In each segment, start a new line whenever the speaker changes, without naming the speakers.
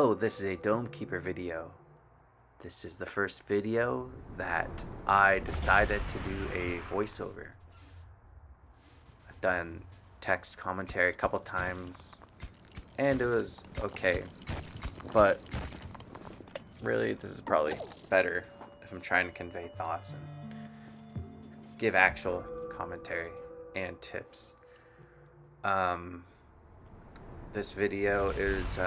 Hello, this is a Dome Keeper video. This is the first video that I decided to do a voiceover. I've done text commentary a couple times and it was okay, but really this is probably better if I'm trying to convey thoughts and give actual commentary and tips. This video is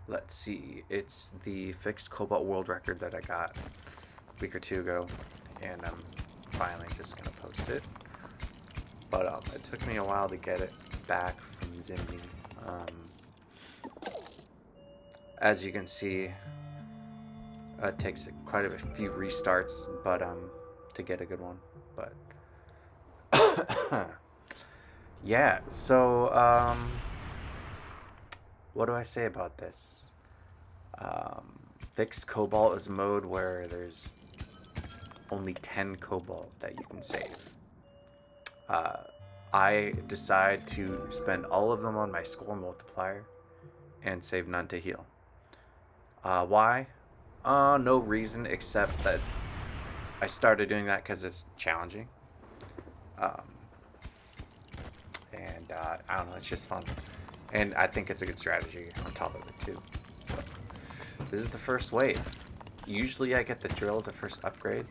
let's see, it's the fixed Cobalt world record that I got a week or two ago, and I'm finally just gonna post it. But it took me a while to get it back from Zimby. As you can see, it takes quite a few restarts, but to get a good one. But yeah, so what do I say about this? Fixed Cobalt is a mode where there's only 10 Cobalt that you can save. I decide to spend all of them on my score multiplier and save none to heal. Why? No reason except that I started doing that because it's challenging. I don't know, it's just fun. And I think it's a good strategy on top of it too. So this is the first wave. Usually I get the drill as a first upgrade,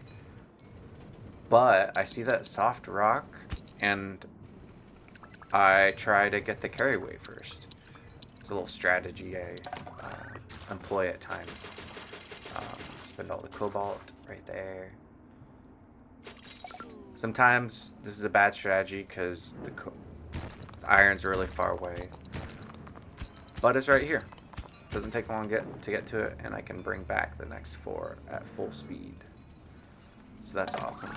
but I see that soft rock and I try to get the carry wave first. It's a little strategy I employ at times. Spend all the cobalt right there. Sometimes this is a bad strategy because the iron's really far away, but it's right here. Doesn't take long to get to it, and I can bring back the next 4 at full speed. So that's awesome.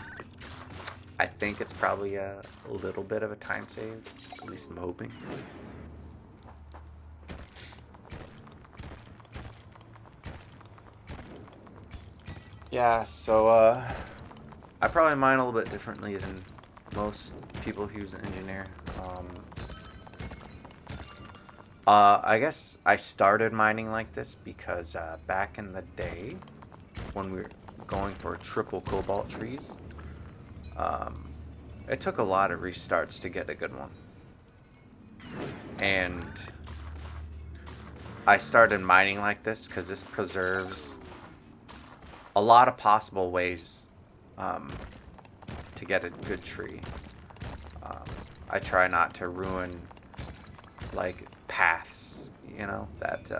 I think it's probably a little bit of a time save, at least I'm hoping. Yeah, so I probably mine a little bit differently than most people who use an engineer. I guess I started mining like this because back in the day when we were going for triple cobalt trees, it took a lot of restarts to get a good one. And I started mining like this because this preserves a lot of possible ways to get a good tree. I try not to ruin like paths, you know, that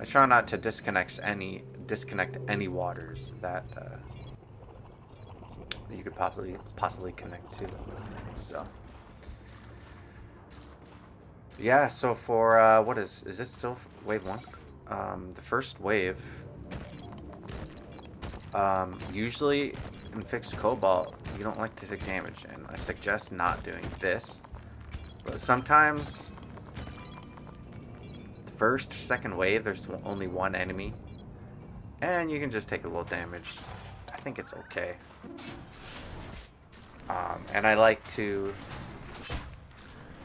I try not to disconnect any waters that you could possibly connect to. So yeah, so for what is this still wave 1? The first wave, usually in fixed cobalt you don't like to take damage, and I suggest not doing this. But sometimes the first or second wave there's only one enemy and you can just take a little damage. I think it's okay. And I like to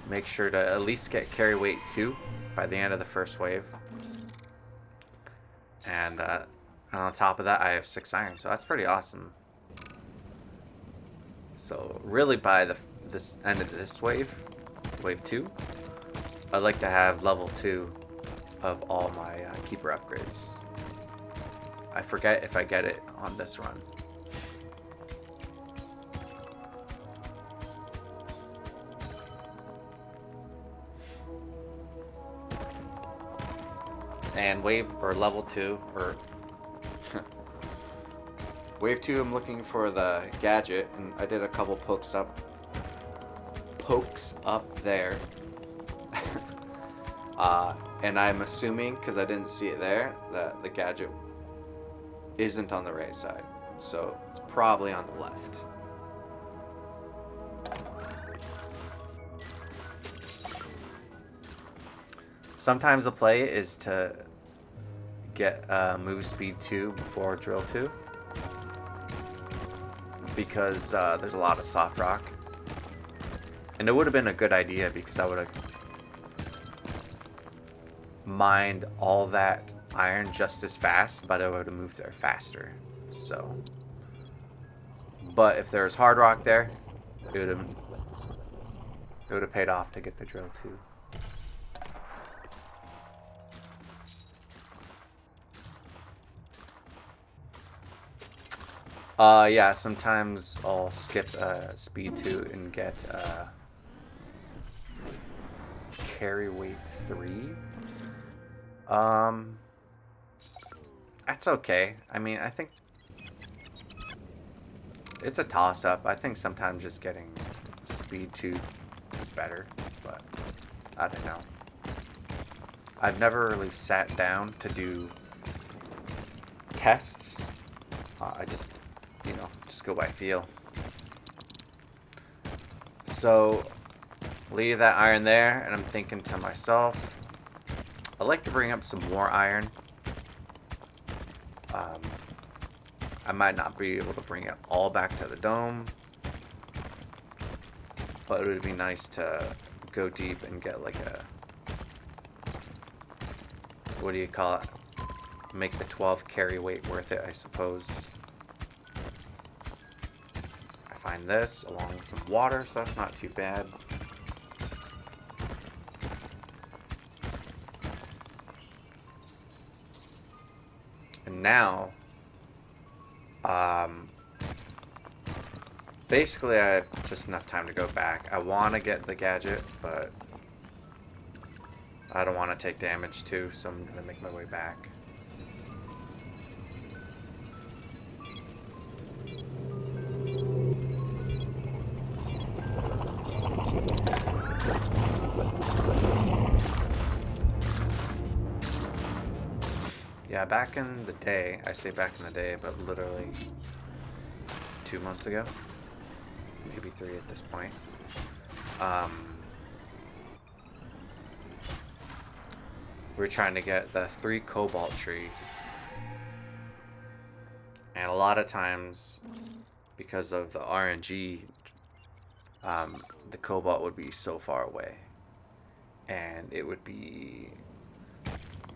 make sure to at least get carry weight 2 by the end of the first wave. And on top of that I have 6 iron, so that's pretty awesome. So really by this end of this wave 2, I'd like to have level 2 of all my keeper upgrades. I forget if I get it on this run. And level 2 or wave 2, I'm looking for the Gadget, and I did a couple pokes up there. And I'm assuming, because I didn't see it there, that the Gadget isn't on the right side, so it's probably on the left. Sometimes the play is to get move speed 2 before drill 2, because there's a lot of soft rock. And it would have been a good idea because I would have mined all that iron just as fast, but I would have moved there faster. So, but if there was hard rock there, it would have paid off to get the drill too. Yeah, sometimes I'll skip speed 2 and get carry weight 3. That's okay. I mean, I think it's a toss-up. I think sometimes just getting speed 2 is better, but I don't know. I've never really sat down to do tests. I just, just go by feel. So, leave that iron there, and I'm thinking to myself, I'd like to bring up some more iron. I might not be able to bring it all back to the dome, but it would be nice to go deep and get like a, what do you call it? Make the 12 carry weight worth it, I suppose. I find this along with some water, so that's not too bad. And now, basically I have just enough time to go back. I want to get the gadget, but I don't want to take damage too, so I'm going to make my way back. Yeah, back in the day, I say back in the day, but literally 2 months ago, maybe 3 at this point, we're trying to get the 3 Cobalt tree, and a lot of times, because of the RNG, the Cobalt would be so far away, and it would be,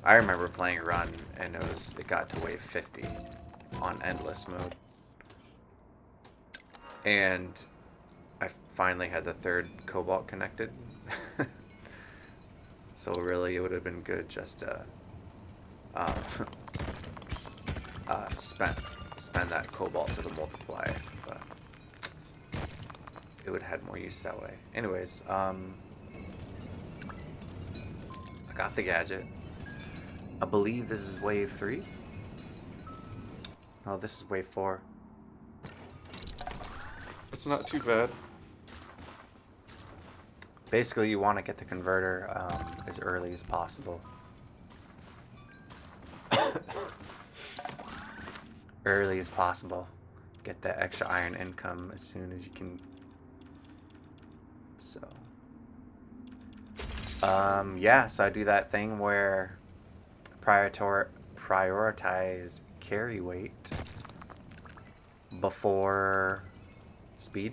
I remember playing a run, and it got to wave 50 on endless mode. And I finally had the 3rd Cobalt connected. So really, it would have been good just to spend that Cobalt to the multiplier, but it would have had more use that way. Anyways, I got the gadget. I believe this is wave 3. Oh, this is wave 4. It's not too bad. Basically, you want to get the converter as early as possible. Early as possible. Get that extra iron income as soon as you can. So, yeah, so I do that thing where prioritize carry weight before speed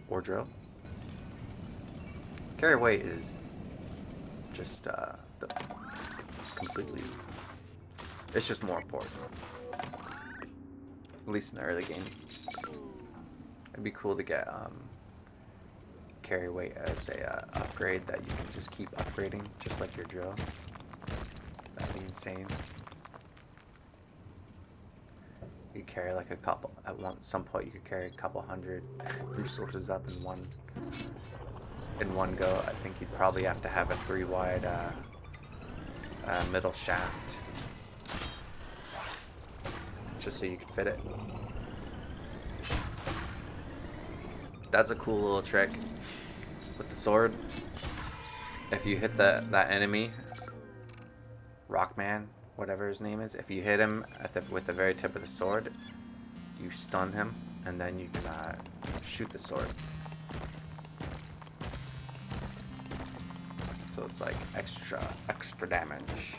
or drill. Carry weight is just completely, it's just more important, at least in the early game. It'd be cool to get carry weight as a upgrade that you can just keep upgrading, just like your drill. That'd be insane. You carry like a couple at some point. You could carry a couple hundred resources up in one go. I think you'd probably have to have a 3 wide middle shaft just so you could fit it. That's a cool little trick with the sword. If you hit that enemy, Rockman, whatever his name is, if you hit him with the very tip of the sword, you stun him, and then you can shoot the sword. So it's like extra damage.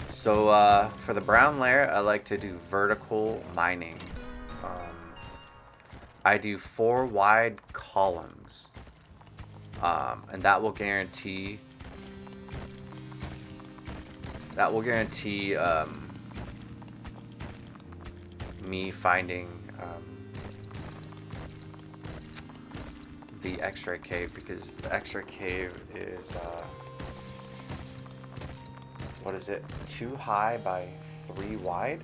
So for the brown layer, I like to do vertical mining. I do 4 wide columns. And that will guarantee me finding the X-ray cave, because the X-ray cave is what is it? 2 high by 3 wide.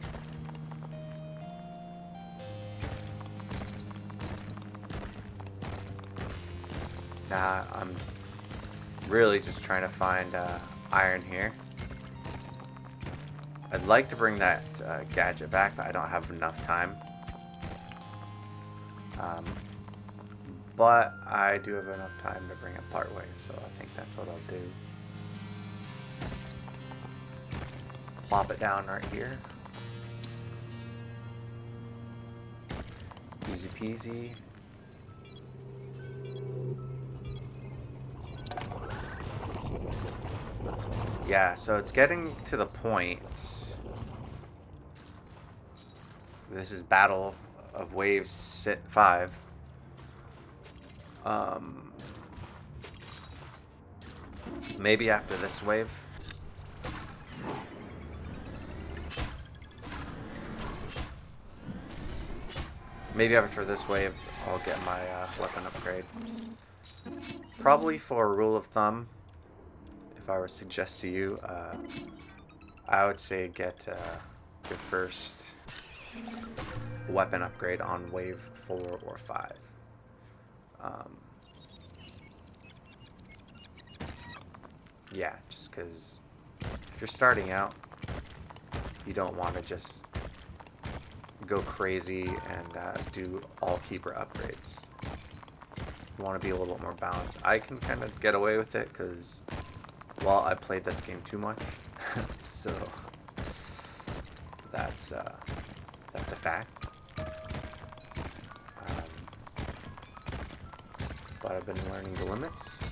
Nah, I'm really just trying to find iron here. I'd like to bring that gadget back, but I don't have enough time. But I do have enough time to bring it partway, so I think that's what I'll do. Plop it down right here. Easy peasy. Yeah, so it's getting to the point. This is Battle of Waves 5. Maybe after this wave. Maybe after this wave, I'll get my weapon upgrade. Probably for a rule of thumb, if I were to suggest to you, I would say get your first weapon upgrade on wave 4 or 5. Yeah, just because if you're starting out, you don't want to just go crazy and do all keeper upgrades. You want to be a little bit more balanced. I can kind of get away with it because, well, I played this game too much, so that's a fact. But I've been learning the limits.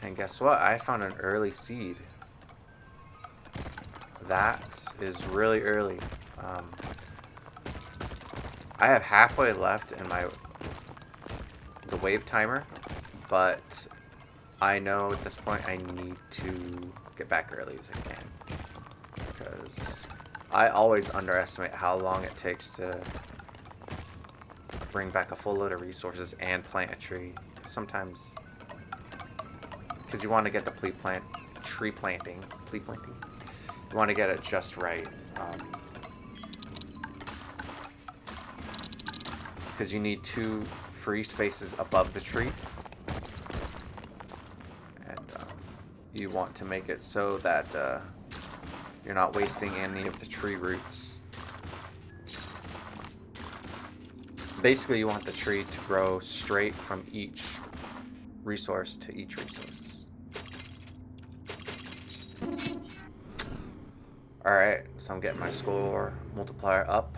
And guess what? I found an early seed. That is really early. I have halfway left in the wave timer, but I know at this point I need to get back early as I can, because I always underestimate how long it takes to bring back a full load of resources and plant a tree. Sometimes, because you want to get the tree planting, you want to get it just right. Because you need 2 free spaces above the tree, and you want to make it so that you're not wasting any of the tree roots. Basically, you want the tree to grow straight from each resource to each resource. Alright, so I'm getting my score multiplier up.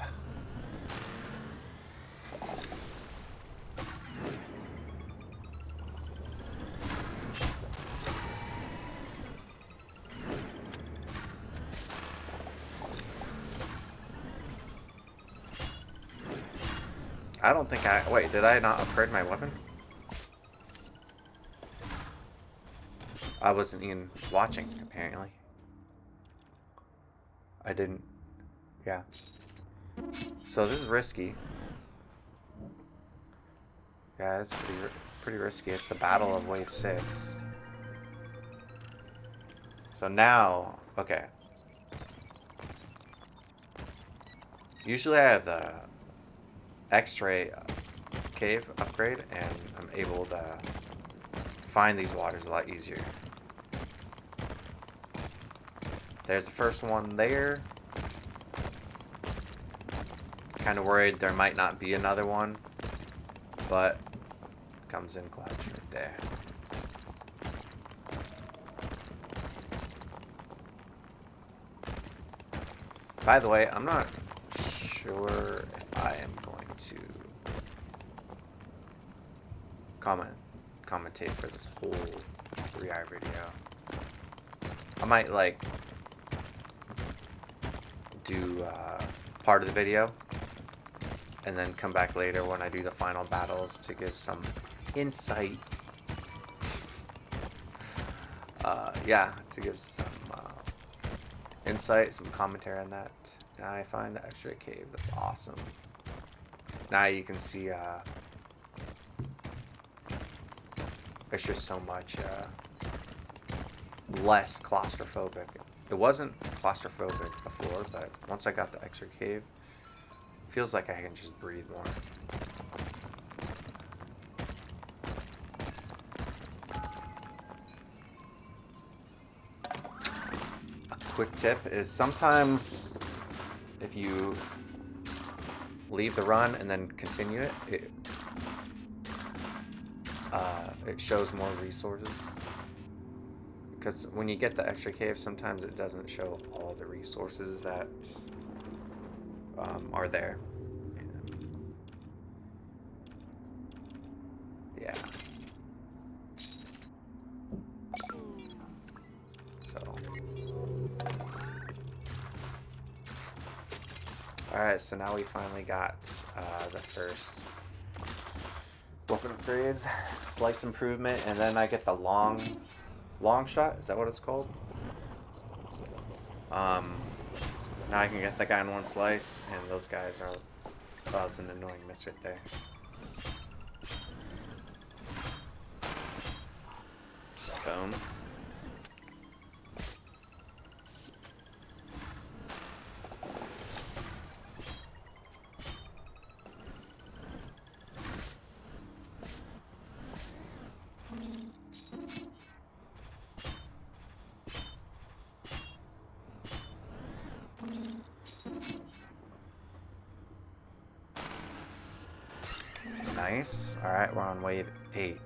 I don't think wait, did I not upgrade my weapon? I wasn't even watching, apparently. I didn't. Yeah. So this is risky. Yeah, it's pretty risky. It's the Battle of Wave 6. So now, okay. Usually I have the X-ray cave upgrade, and I'm able to find these waters a lot easier. There's the first one there. Kind of worried there might not be another one, but comes in clutch right there. By the way, I'm not sure if I am going to commentate for this whole 3-hour video. I might do part of the video and then come back later when I do the final battles to give some insight. Yeah, to give some insight, some commentary on that. And I find the X-ray cave. That's awesome. Now you can see it's just so much less claustrophobic. It wasn't claustrophobic before, but once I got the X-ray cave, it feels like I can just breathe more. Quick tip is sometimes if you leave the run and then continue it, it shows more resources. Because when you get the extra cave, sometimes it doesn't show all the resources that are there. Yeah. Alright, so now we finally got the first weapon upgrades, slice improvement, and then I get the long shot. Is that what it's called? Now I can get that guy in one slice, and those guys are... Oh, that was an annoying miss right there. Boom. Nice. Alright, we're on wave 8.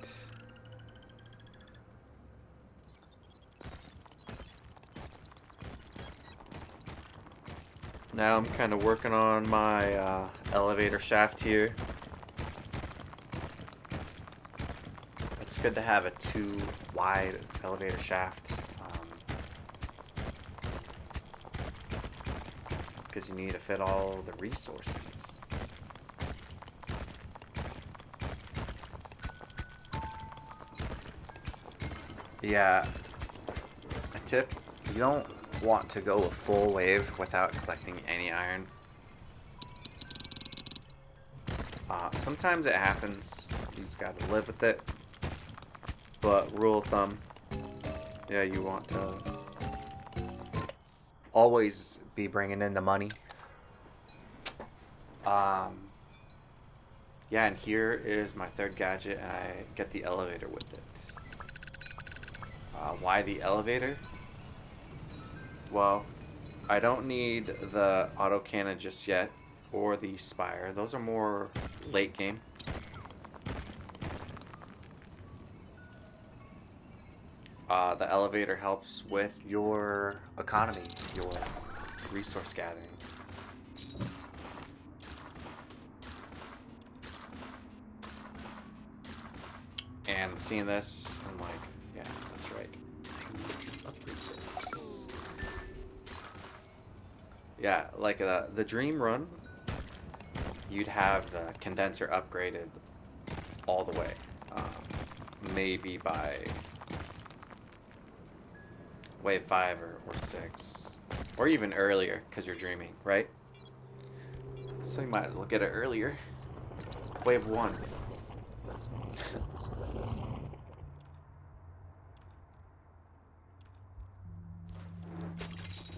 Now I'm kind of working on my elevator shaft here. It's good to have a too wide elevator shaft. Because you need to fit all the resources. Yeah, a tip, you don't want to go a full wave without collecting any iron. Sometimes it happens, you just gotta live with it. But rule of thumb, yeah, you want to always be bringing in the money. Yeah, and here is my third gadget, and I get the elevator with it. Why the elevator? Well, I don't need the autocannon just yet, or the spire. Those are more late game. The elevator helps with your economy, your resource gathering. And seeing this, I'm like, yeah, that's right. I need to upgrade this. Yeah, like the dream run, you'd have the condenser upgraded all the way. Maybe by wave 5 or 6. Or even earlier, because you're dreaming, right? So you might as well get it earlier. Wave 1.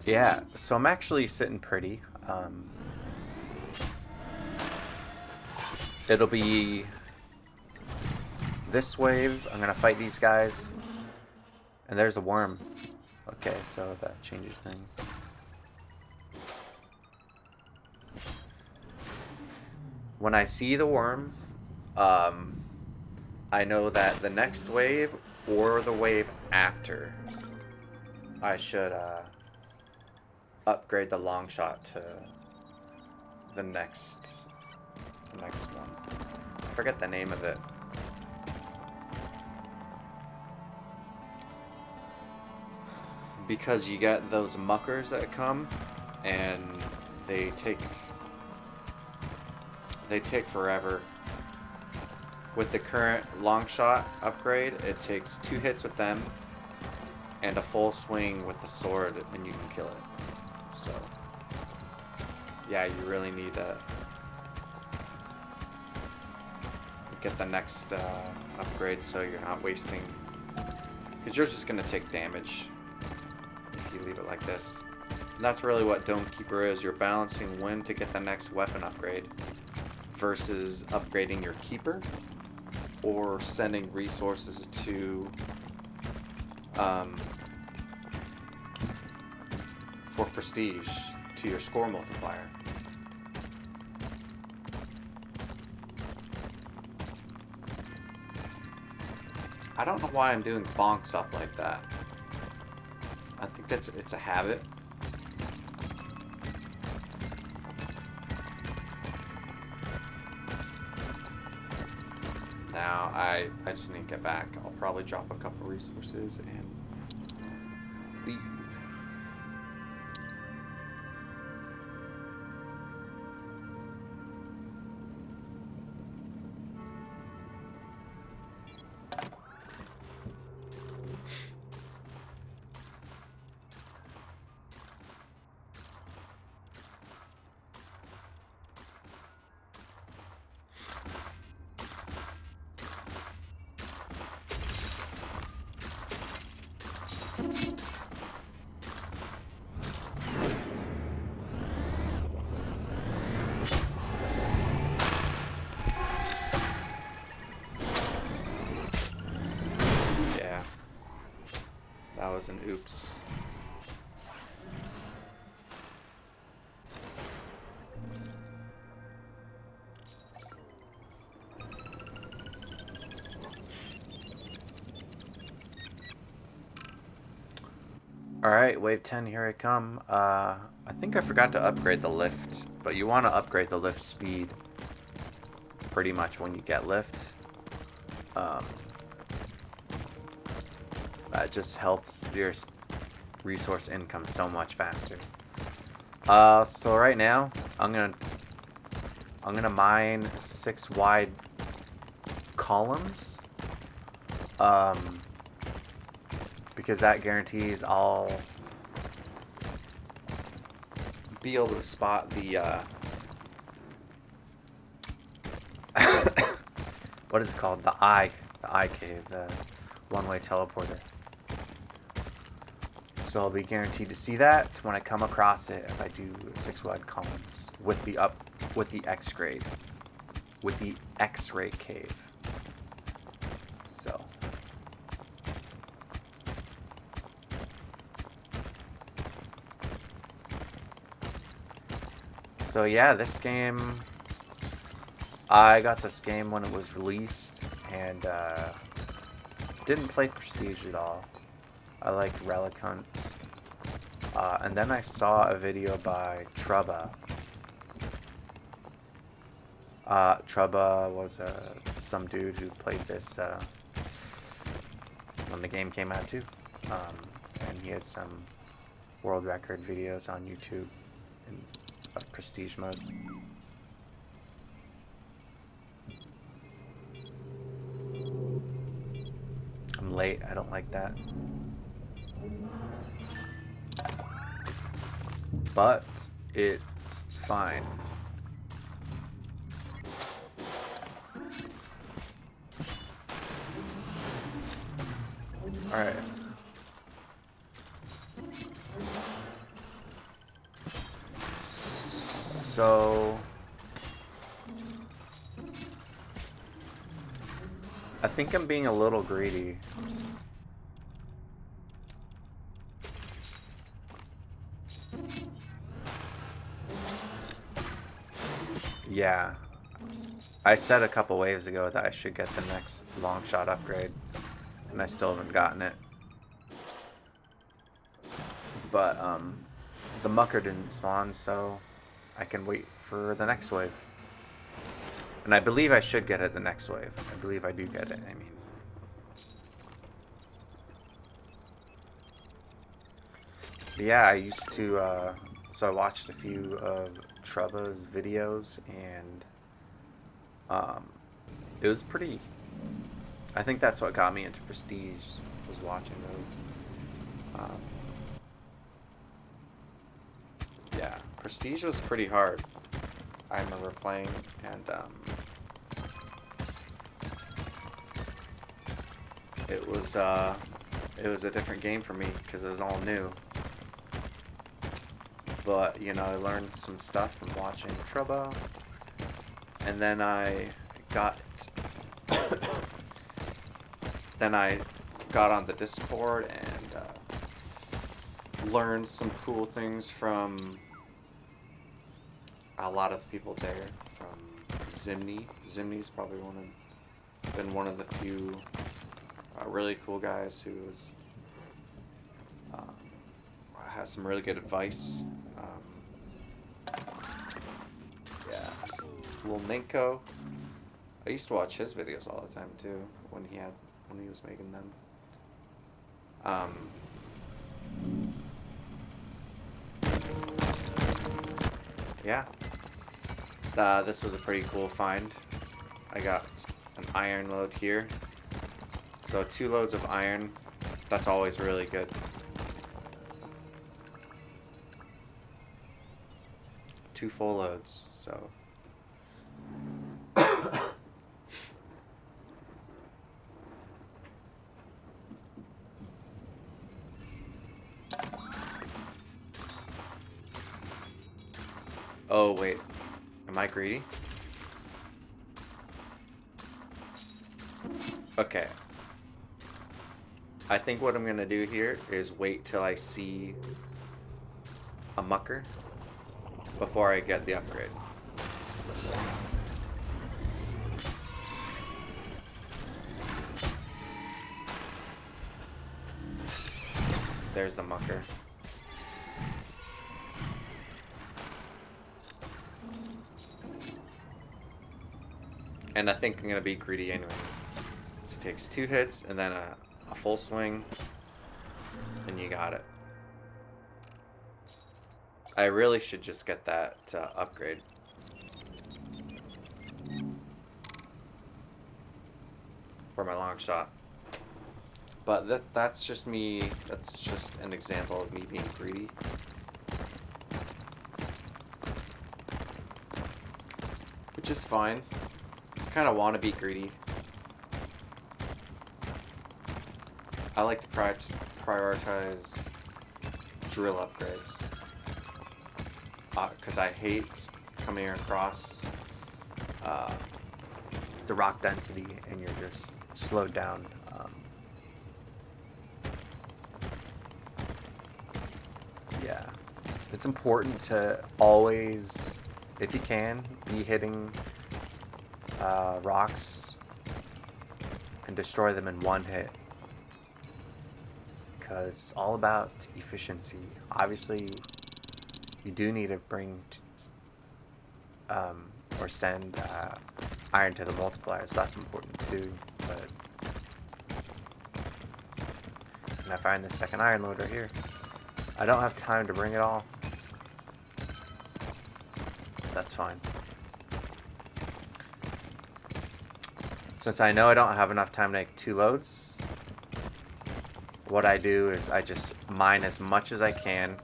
Yeah, so I'm actually sitting pretty. It'll be this wave. I'm gonna fight these guys. And there's a worm. Okay, so that changes things. When I see the worm, I know that the next wave or the wave after, I should upgrade the long shot to the next one. I forget the name of it. Because you get those muckers that come, and they take forever. with the current long shot upgrade, it takes 2 hits with them and a full swing with the sword, and you can kill it. So, yeah, you really need to get the next upgrade so you're not wasting, because you're just going to take damage if you leave it like this. And that's really what Dome Keeper is. You're balancing when to get the next weapon upgrade versus upgrading your keeper or sending resources to for prestige to your score multiplier. I don't know why I'm doing bonks up like that. I think it's a habit. Now I just need to get back. I'll probably drop a couple resources and leave. That was an oops. Alright, wave 10, here I come. I think I forgot to upgrade the lift, but you want to upgrade the lift speed pretty much when you get lift. That just helps your resource income so much faster. So right now, I'm gonna mine 6 wide columns. Because that guarantees I'll be able to spot the what is it called? The eye cave, the one-way teleporter. So I'll be guaranteed to see that when I come across it if I do 6 wide columns with the X-ray cave. So yeah, this game, I got this game when it was released and didn't play Prestige at all. I liked Relic Hunt. And then I saw a video by Trubba. Trubba was some dude who played this when the game came out too. And he had some world record videos on YouTube of Prestige mode. I'm late, I don't like that. But it's fine. Alright. So I think I'm being a little greedy. Yeah. I said a couple waves ago that I should get the next long shot upgrade, and I still haven't gotten it. But the mucker didn't spawn, so I can wait for the next wave. And I believe I should get it the next wave. I believe I do get it, I mean. But yeah, I used to, so I watched a few of Trubba's videos, and It was pretty. I think that's what got me into Prestige, was watching those. Yeah, Prestige was pretty hard. I remember playing, and it was a different game for me because it was all new. But you know, I learned some stuff from watching Trouble, and then I got on the Discord and learned some cool things from a lot of people there. From Zimney. Zimney's probably been one of the few really cool guys who has some really good advice. Yeah, Lilninko. I used to watch his videos all the time too when he was making them. Yeah. This was a pretty cool find. I got an iron load here. So 2 loads of iron. That's always really good. Two full loads, so. Oh, wait. Am I greedy? Okay. I think what I'm gonna do here is wait till I see a mucker before I get the upgrade. There's the mucker. And I think I'm gonna be greedy anyways. She takes 2 hits and then a full swing, and you got it. I really should just get that upgrade. For my long shot. But that's just me, that's just an example of me being greedy. Which is fine. I kind of want to be greedy. I like to prioritize drill upgrades. Because I hate coming across the rock density and you're just slowed down. Yeah. It's important to always, if you can, be hitting rocks and destroy them in 1 hit. Because it's all about efficiency. Obviously, you do need to bring or send iron to the multipliers. That's important too. But and I find the second iron load right here. I don't have time to bring it all. That's fine. Since I know I don't have enough time to make 2 loads, what I do is I just mine as much as I can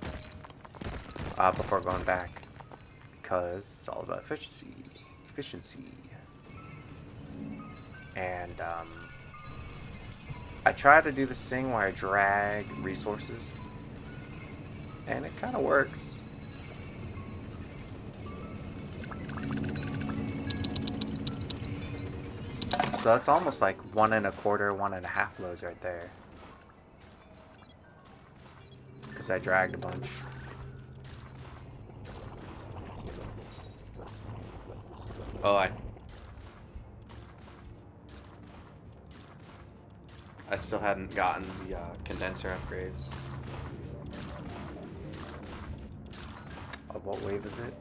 before going back, because it's all about efficiency. And I try to do this thing where I drag resources, and it kind of works. So that's almost like 1 1/4, 1.5 loads right there. Because I dragged a bunch. Oh, I still hadn't gotten the condenser upgrades. Oh, what wave is it?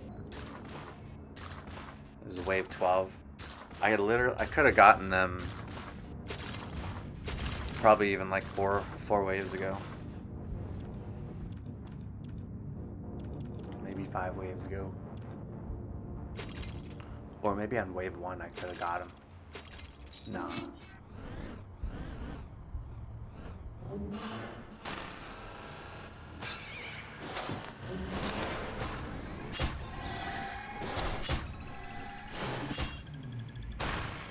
This is wave 12. I could have gotten them probably even like four waves ago. Maybe 5 waves ago. Or maybe on wave 1 I could have got them. Nah.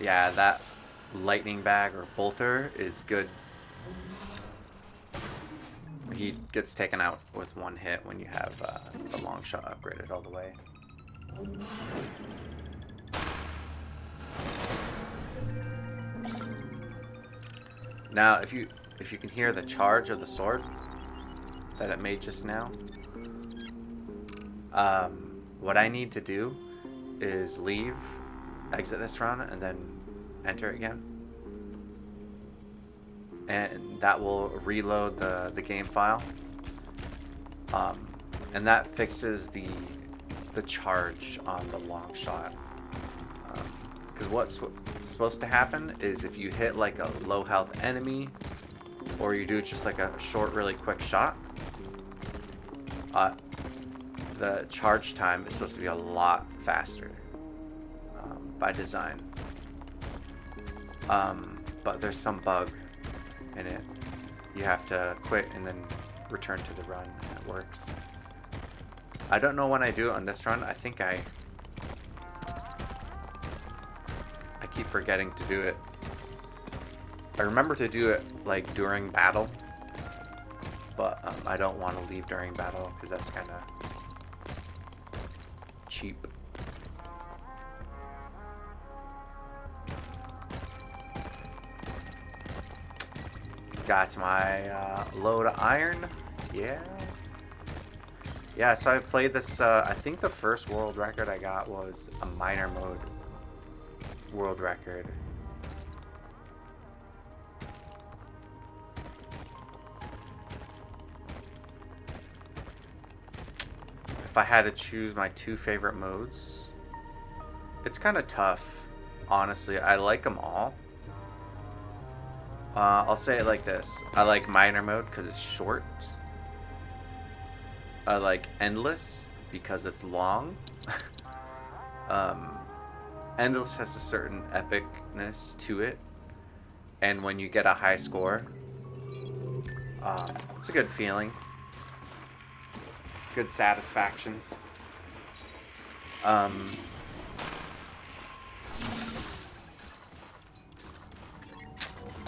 Yeah, that lightning bag or bolter is good. He gets taken out with one hit when you have the long shot upgraded all the way. Now, if you can hear the charge of the sword that it made just now, what I need to do is leave, exit this run, and then enter again. And that will reload the game file. And that fixes the charge on the long shot. Because what's supposed to happen is if you hit like a low health enemy, or you do just like a short, really quick shot, the charge time is supposed to be a lot faster by design. But there's some bug in it. You have to quit and then return to the run, and it works. I don't know when I do it on this run. I think I keep forgetting to do it. I remember to do it like during battle, but I don't want to leave during battle because that's kind of cheap. Got my load of iron. Yeah, so I played this, I think the first world record I got was a minor mode world record. If I had to choose my two favorite modes, it's kind of tough, honestly. I like them all. I'll say it like this. I like minor mode because it's short. I like endless because it's long. Endless has a certain epicness to it, and when you get a high score, it's a good feeling. Good satisfaction. I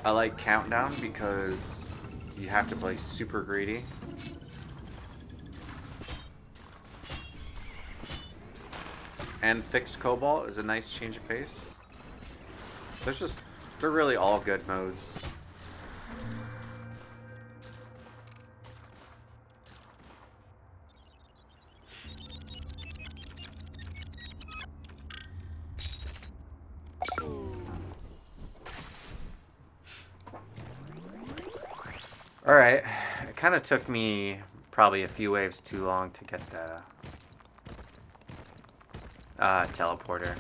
like Countdown because you have to play super greedy. And Fixed Cobalt is a nice change of pace. They're really all good modes. Alright, it kind of took me probably a few waves too long to get the teleporter.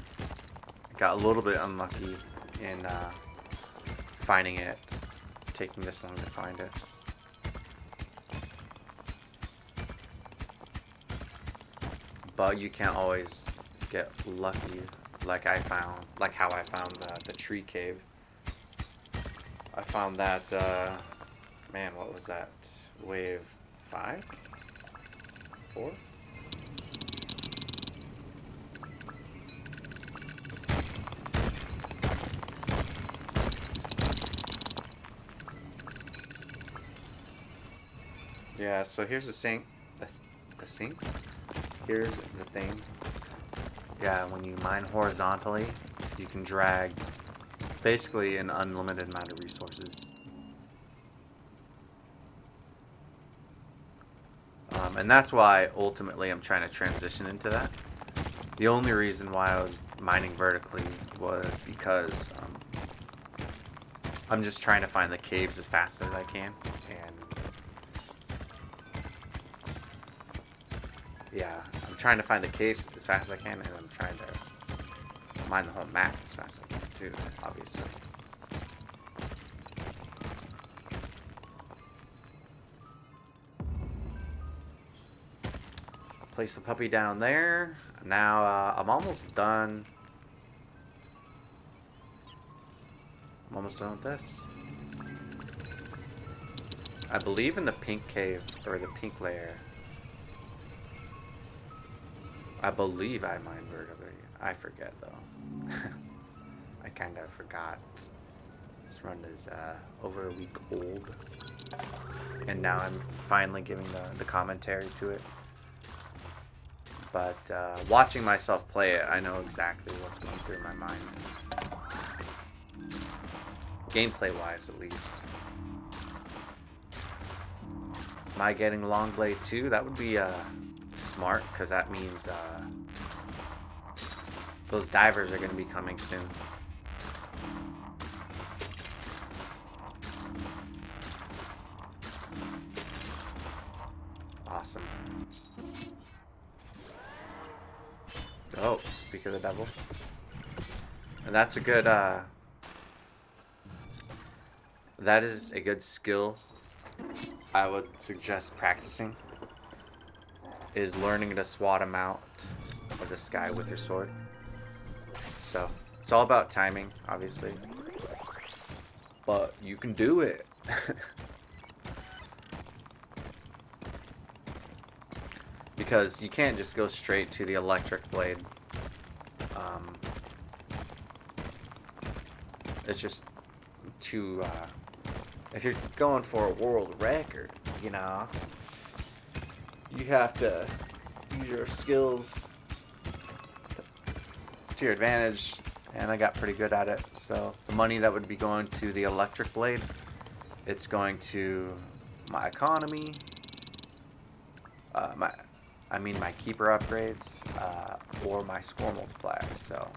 Got a little bit unlucky in finding it, taking this long to find it. But you can't always get lucky like how I found the tree cave. I found that, man, what was that? Wave 5? 4? Yeah, so here's the sink. The sink? Here's the thing. Yeah, when you mine horizontally, you can drag basically an unlimited amount of resources. And that's why ultimately I'm trying to transition into that. The only reason why I was mining vertically was because I'm just trying to find the caves as fast as I can. And yeah, I'm trying to find the caves as fast as I can, and I'm trying to mine the whole map as fast as I can too, obviously. Place the puppy down there. Now I'm almost done I'm almost done with this. I believe in the pink cave, or the pink layer. I believe I mined vertically. I forget though. I kind of forgot. This run is over a week old. And now I'm finally giving the commentary to it. But watching myself play it, I know exactly what's going through my mind. Gameplay-wise, at least. Am I getting long blade too? That would be smart, because that means those divers are going to be coming soon. Awesome. Oh, speak of the devil. And that's a good, that is a good skill I would suggest practicing, is learning to swat him out of the sky with your sword. So, it's all about timing, obviously. But you can do it. Because you can't just go straight to the electric blade. It's just too, if you're going for a world record, you know, you have to use your skills to your advantage, and I got pretty good at it. So the money that would be going to the electric blade, it's going to my economy, my keeper upgrades, or my score multiplier. So,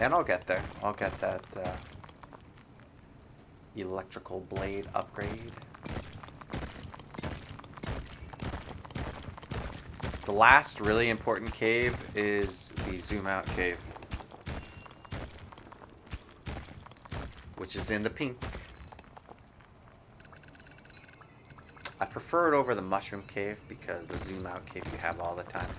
and I'll get there. I'll get that electrical blade upgrade. The last really important cave is the zoom out cave, which is in the pink. I prefer it over the mushroom cave because the zoom out cave you have all the time.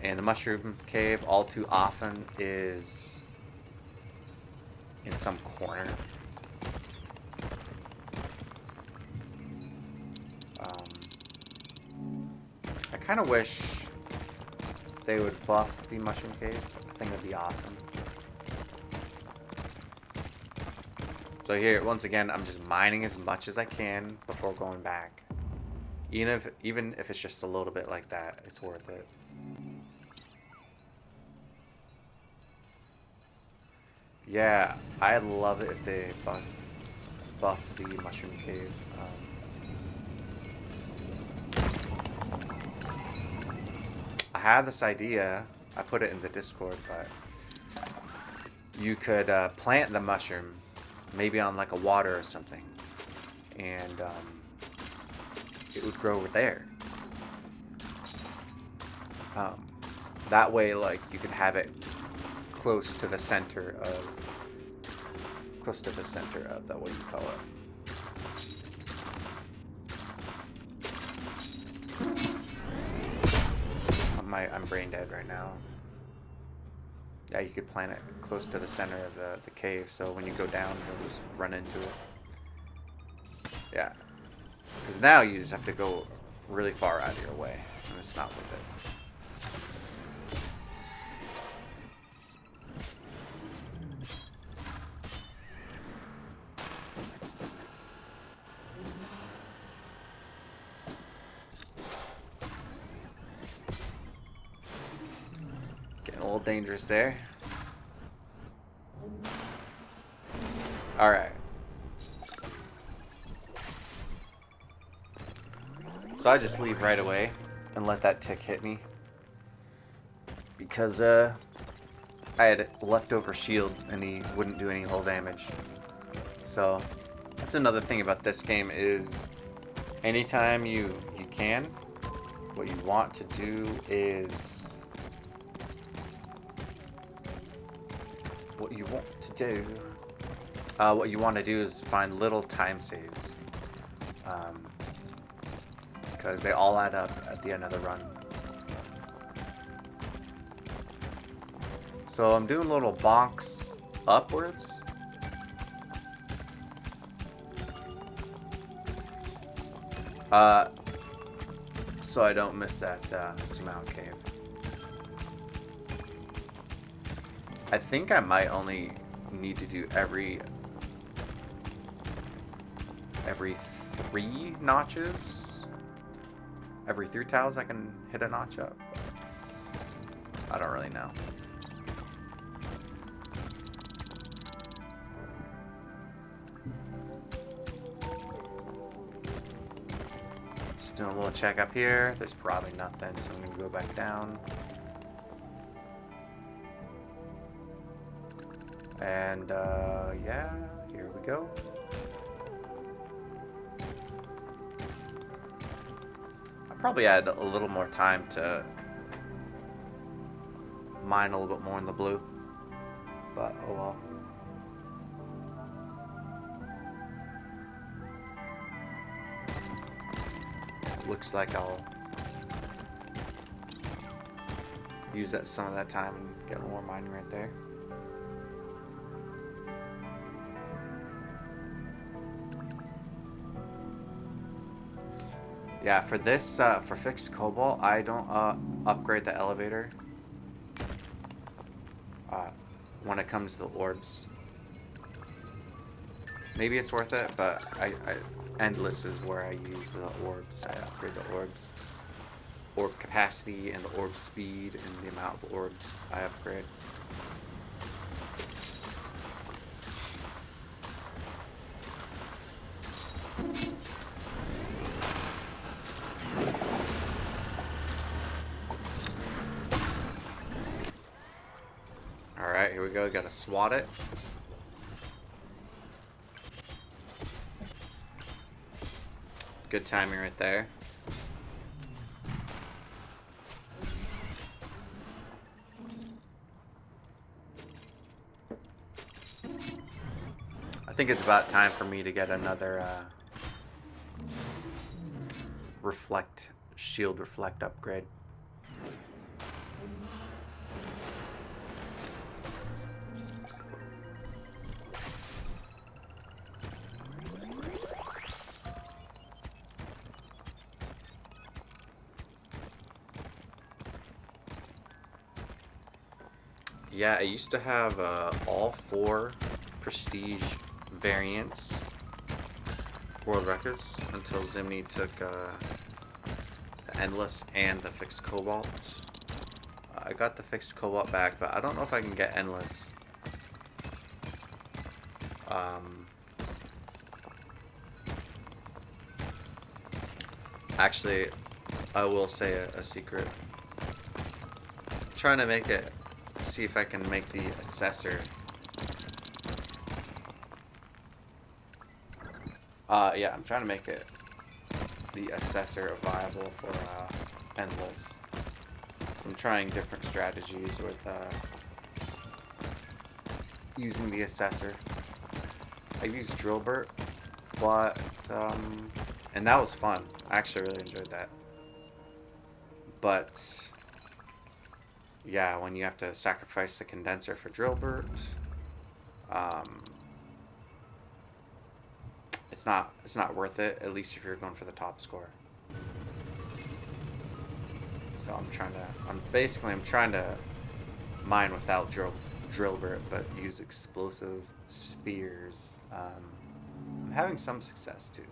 And the mushroom cave all too often is in some corner. I kind of wish they would buff the mushroom cave. I think that'd be awesome. So here, once again, I'm just mining as much as I can before going back. Even if it's just a little bit like that, it's worth it. Yeah, I'd love it if they buff the mushroom cave. I have this idea. I put it in the Discord, but you could plant the mushroom maybe on like a water or something, and it would grow over there. That way, like, you could have it close to the center of the, what do you call it? I'm brain dead right now. Yeah, you could plant it close to the center of the cave, so when you go down, you'll just run into it. Yeah. Because now you just have to go really far out of your way, and it's not worth it. Getting a little dangerous there. Alright. So I just leave right away and let that tick hit me. Because I had leftover shield and he wouldn't do any hull damage. So that's another thing about this game is anytime you can, what you want to do is what you want to do is find little time saves, because they all add up at the end of the run. So I'm doing little bonks upwards. So I don't miss that zoom out cave. I think I might only need to do every 3 notches. Every 3 tiles I can hit a notch up. I don't really know. Just doing a little check up here. There's probably nothing, so I'm gonna go back down. And yeah, here we go. I probably had a little more time to mine a little bit more in the blue, but oh well. Looks like I'll use that some of that time and get a little more mining right there. Yeah, for this, for fixed Cobalt, I don't upgrade the elevator when it comes to the orbs. Maybe it's worth it, but Endless is where I use the orbs. I upgrade the orbs. Orb capacity and the orb speed and the amount of orbs I upgrade. Alright, here we go. Gotta swat it. Good timing right there. I think it's about time for me to get another shield reflect upgrade. Yeah, I used to have all 4 prestige variants world records until Zimni took the Endless and the fixed Cobalt. I got the fixed Cobalt back, but I don't know if I can get Endless. Actually, I will say a secret. I'm trying to make it, see if I can make the Assessor. Yeah, I'm trying to make it the Assessor viable for Endless. So I'm trying different strategies with using the Assessor. I used Drillbert, but and that was fun. I actually really enjoyed that. But yeah, when you have to sacrifice the condenser for Drillbert, it's not worth it, at least if you're going for the top score. So I'm trying to mine without Drillbert, but use explosive spears. I'm having some success too.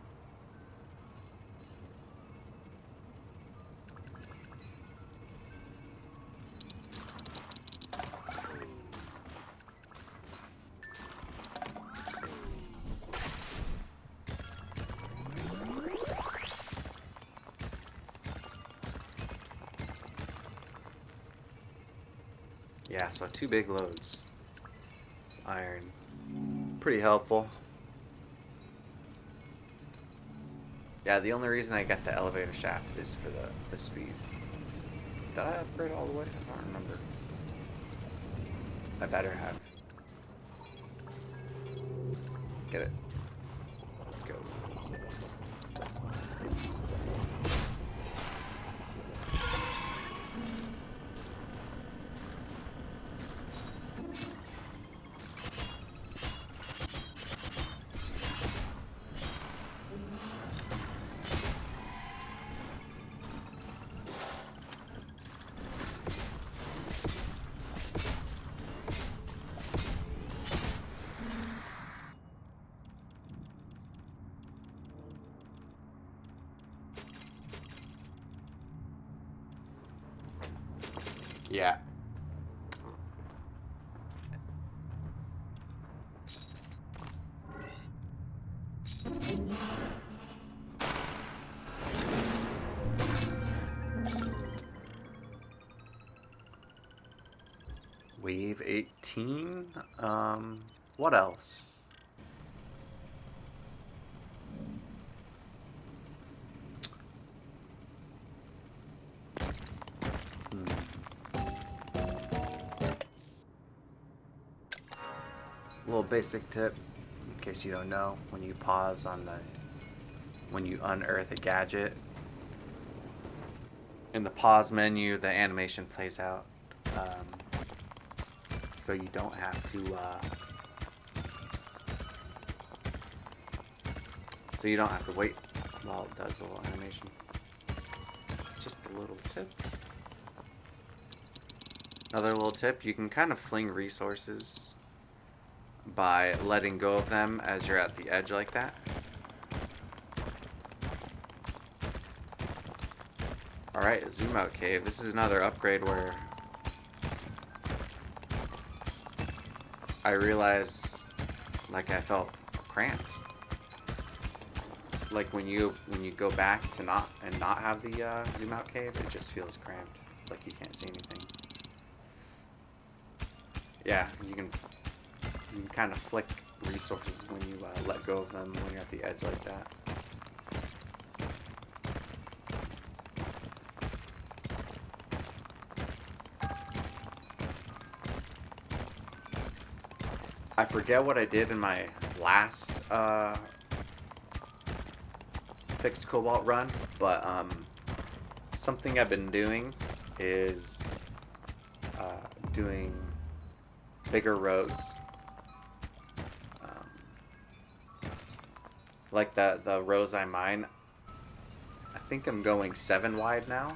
Yeah, so 2 big loads. Iron. Pretty helpful. Yeah, the only reason I got the elevator shaft is for the speed. Did I upgrade all the way? I don't remember. I better have. Get it. Go. Yeah. Wave 18. What else? Little basic tip, in case you don't know, when you pause on when you unearth a gadget, in the pause menu, the animation plays out, so you don't have to, wait while it does the little animation. Just a little tip. Another little tip, you can kind of fling resources by letting go of them as you're at the edge like that. Alright, zoom out cave. This is another upgrade where I realized, like, I felt cramped. Like when you go back to not have the zoom out cave, it just feels cramped, like you can't see anything. Yeah, you can kind of flick resources when you let go of them when you're at the edge like that. I forget what I did in my last fixed Cobalt run, but something I've been doing is doing bigger rows. Like the rows I mine, I think I'm going 7 wide now.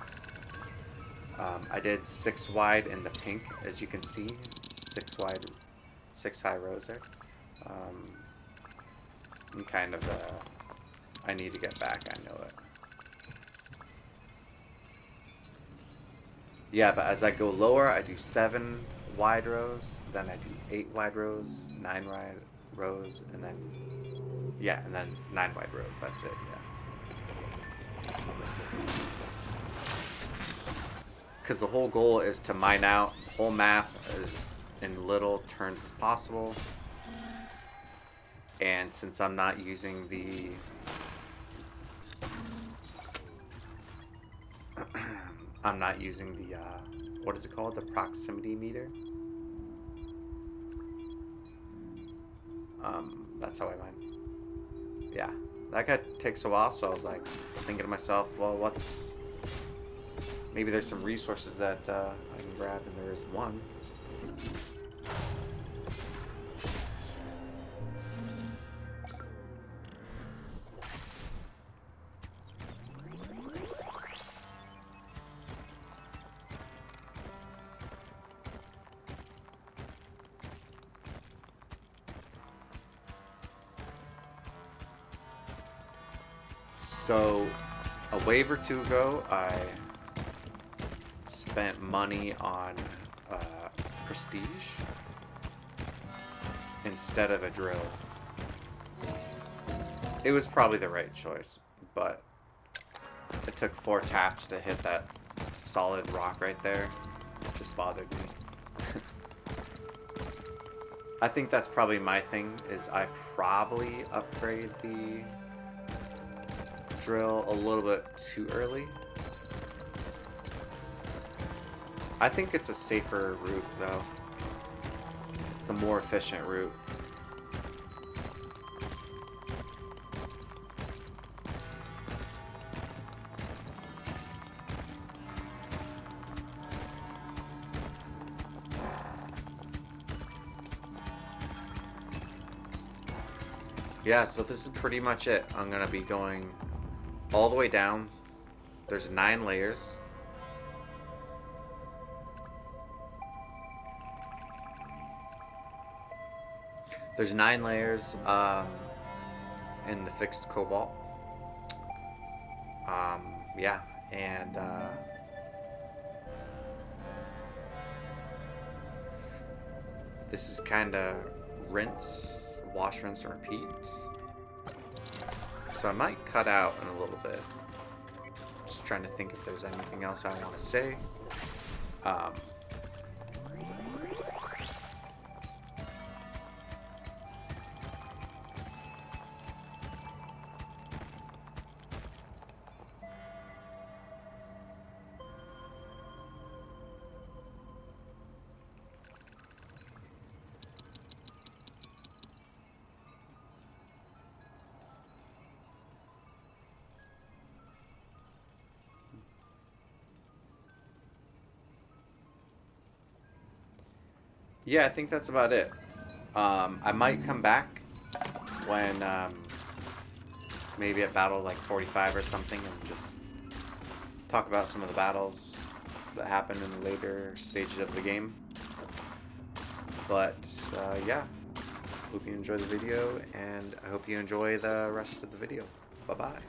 I did 6 wide in the pink, as you can see, 6 wide, 6 high rows there. And kind of, I need to get back, I know it. Yeah, but as I go lower, I do 7 wide rows, then I do 8 wide rows, 9 wide rows, and then, yeah, and then 9 wide rows, that's it, yeah. Because the whole goal is to mine out the whole map as in little turns as possible. And since I'm not using the what is it called? The proximity meter. That's how I mine. Yeah, that guy takes a while, so I was like thinking to myself, well, maybe there's some resources that I can grab, and there is one. So, a wave or two ago, I spent money on prestige instead of a drill. It was probably the right choice, but it took 4 taps to hit that solid rock right there. It just bothered me. I think that's probably my thing, is I probably upgrade the drill a little bit too early. I think it's a safer route, though. The more efficient route. Yeah, so this is pretty much it. I'm gonna be going all the way down. There's 9 layers. There's 9 layers in the fixed Cobalt. Yeah, and This is kind of rinse, wash, rinse, and repeat. So I might cut out in a little bit. Just trying to think if there's anything else I want to say. Yeah, I think that's about it. I might come back when maybe at battle like 45 or something and just talk about some of the battles that happened in the later stages of the game. But yeah, hope you enjoy the video, and I hope you enjoy the rest of the video. Bye-bye.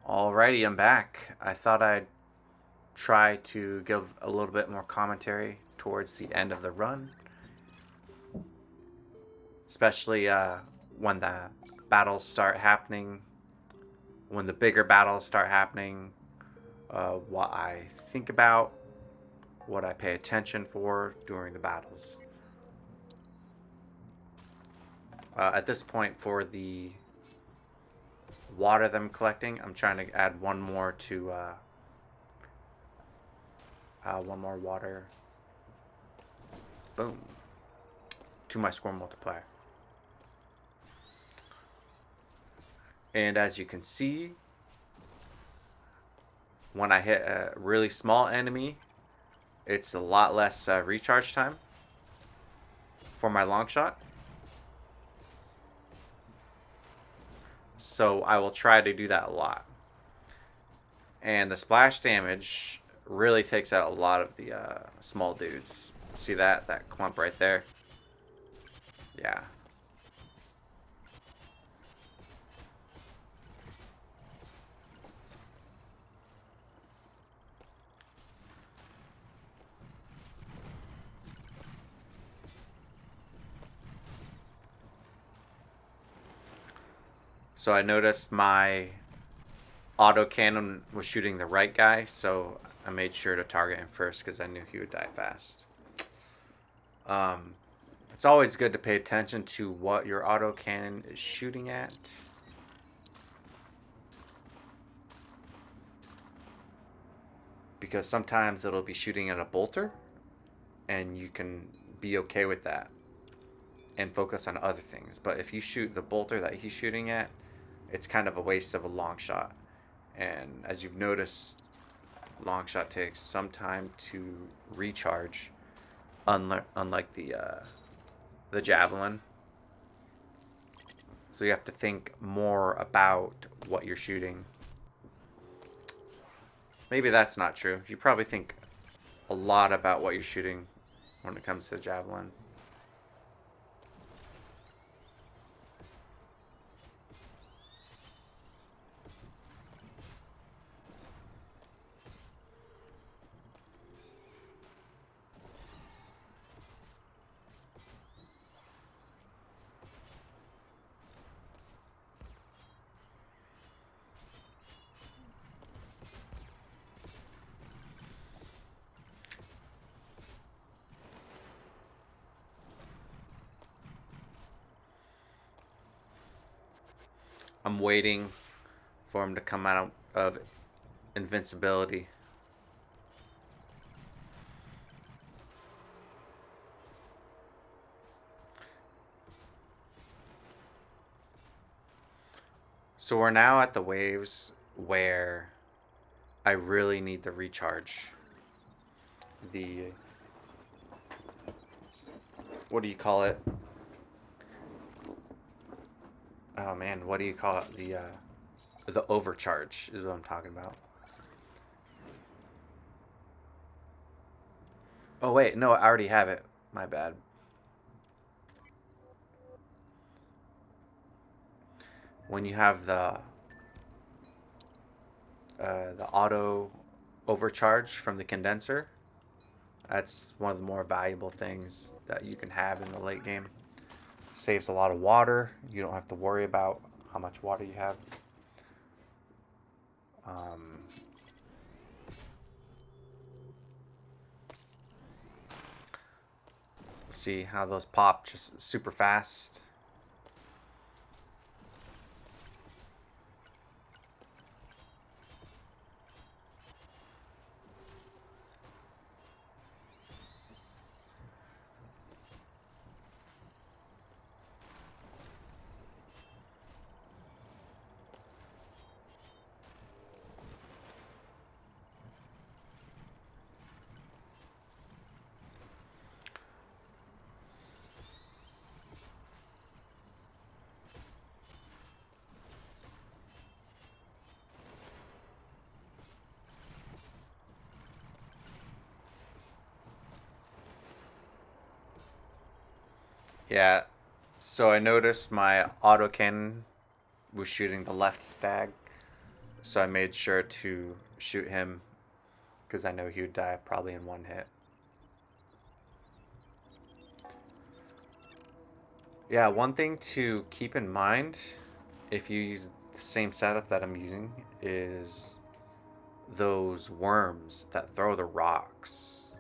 Alrighty, I'm back. I thought I'd try to give a little bit more commentary towards the end of the run, especially when the battles start happening, when the bigger battles start happening, what I think about, what I pay attention for during the battles. At this point, for the water that I'm collecting, I'm trying to add one more to one more water. Boom. To my score multiplier. And as you can see, when I hit a really small enemy, it's a lot less recharge time for my long shot. So I will try to do that a lot. And the splash damage really takes out a lot of the small dudes. See that clump right there? Yeah. So I noticed my autocannon was shooting the right guy, so I made sure to target him first because I knew he would die fast. It's always good to pay attention to what your autocannon is shooting at. Because sometimes it'll be shooting at a bolter, and you can be okay with that and focus on other things. But if you shoot the bolter that he's shooting at, it's kind of a waste of a long shot. And as you've noticed, long shot takes some time to recharge, unlike the javelin. So you have to think more about what you're shooting. Maybe that's not true. You probably think a lot about what you're shooting when it comes to the javelin. I'm waiting for him to come out of invincibility. So we're now at the waves where I really need the recharge. The... what do you call it? Oh man, what do you call it? The overcharge is what I'm talking about. Oh wait, no, I already have it. My bad. When you have the auto overcharge from the condenser, that's one of the more valuable things that you can have in the late game. Saves a lot of water. You don't have to worry about how much water you have. See how those pop just super fast. Yeah, so I noticed my autocannon was shooting the left stag. so I made sure to shoot him because I know he would die probably in one hit. Yeah, one thing to keep in mind if you use the same setup that I'm using is those worms that throw the rocks.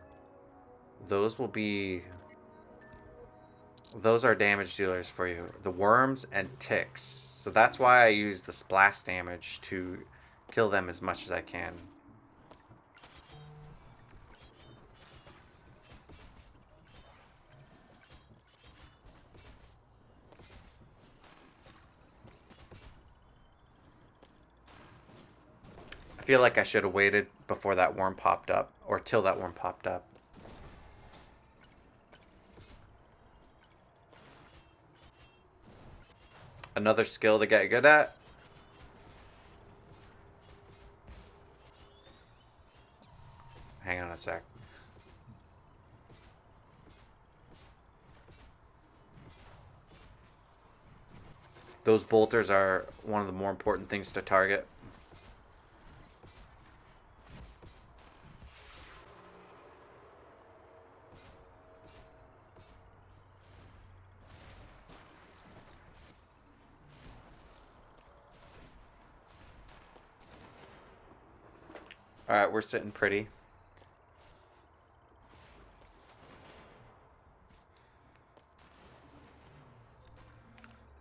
Those will be... Those are damage dealers for you. The worms and ticks. So that's why I use the splash damage to kill them as much as I can. I feel like I should have waited before that worm popped up, or till that worm popped up. Another skill to get good at. Hang on a sec. Those bolters are one of the more important things to target. Alright, we're sitting pretty.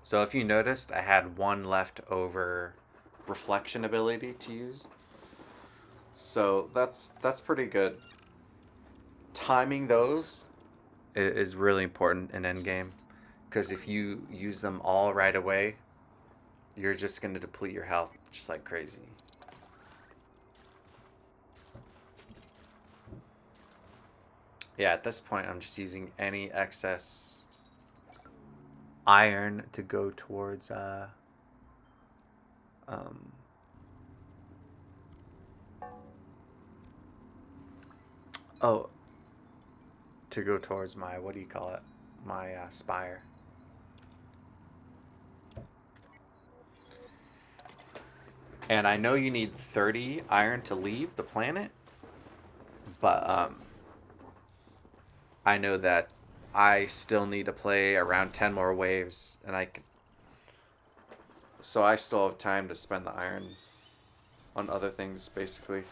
So if you noticed, I had one left over reflection ability to use. So that's pretty good. Timing those is really important in endgame, because if you use them all right away, you're just going to deplete your health just like crazy. Yeah, at this point, I'm just using any excess iron to go towards oh, to go towards my, what do you call it, my spire. And I know you need 30 iron to leave the planet, but I know that I still need to play around 10 more waves, and so I still have time to spend the iron on other things, basically.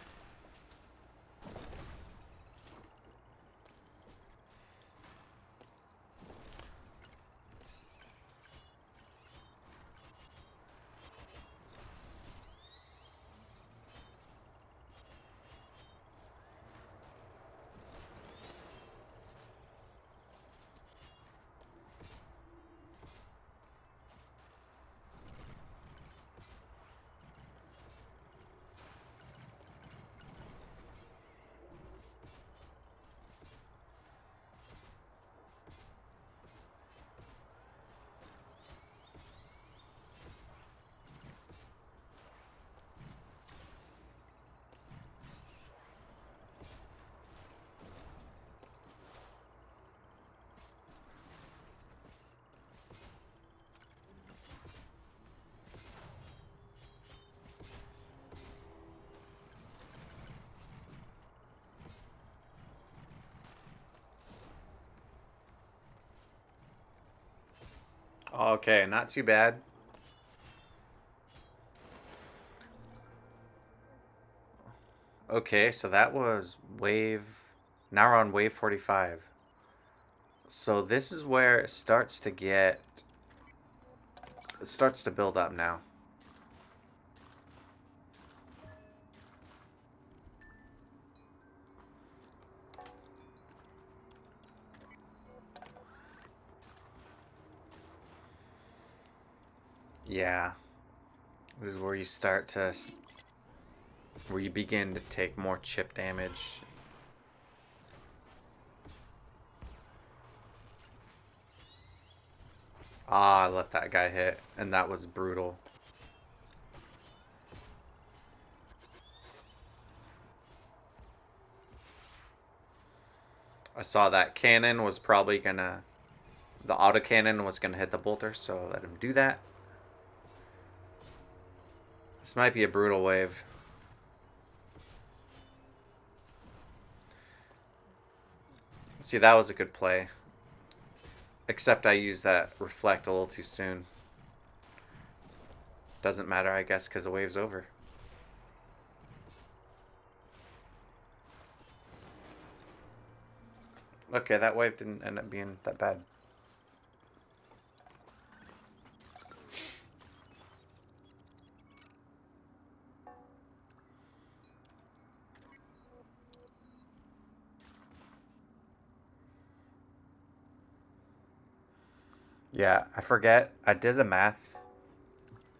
Okay, not too bad. Okay, so that was wave... Now we're on wave 45. So this is where it starts to get... It starts to build up now. Yeah. This is where you start to... Where you begin to take more chip damage. Ah, I let that guy hit, and that was brutal. I saw that cannon was probably gonna... The autocannon was gonna hit the bolter, so I let him do that. This might be a brutal wave. See, that was a good play. Except I used that reflect a little too soon. Doesn't matter, I guess, because the wave's over. Okay, that wave didn't end up being that bad. Yeah, I forget. I did the math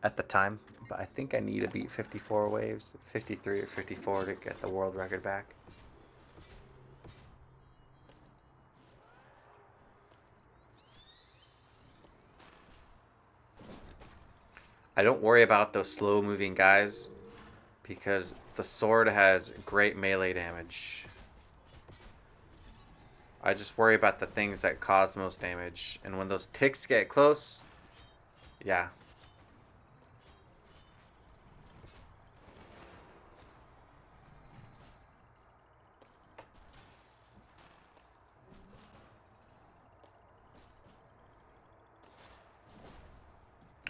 at the time, but I think I need to beat 54 waves, 53 or 54 to get the world record back. I don't worry about those slow moving guys because the sword has great melee damage. I just worry about the things that cause the most damage. And when those ticks get close, yeah.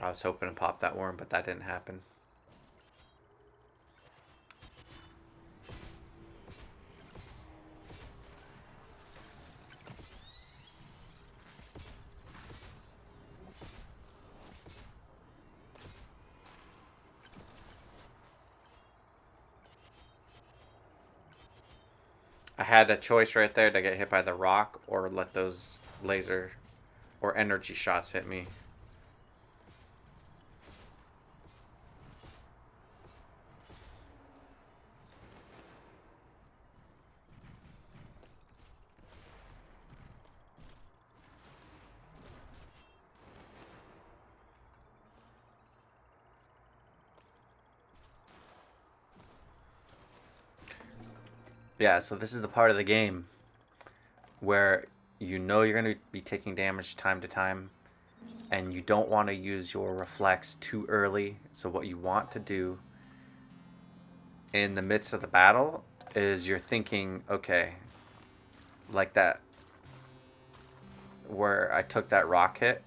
I was hoping to pop that worm, but that didn't happen. I had a choice right there to get hit by the rock or let those laser or energy shots hit me. Yeah, so this is the part of the game where you know you're going to be taking damage time to time and you don't want to use your reflex too early. So what you want to do in the midst of the battle is you're thinking, okay, like that where I took that rock hit.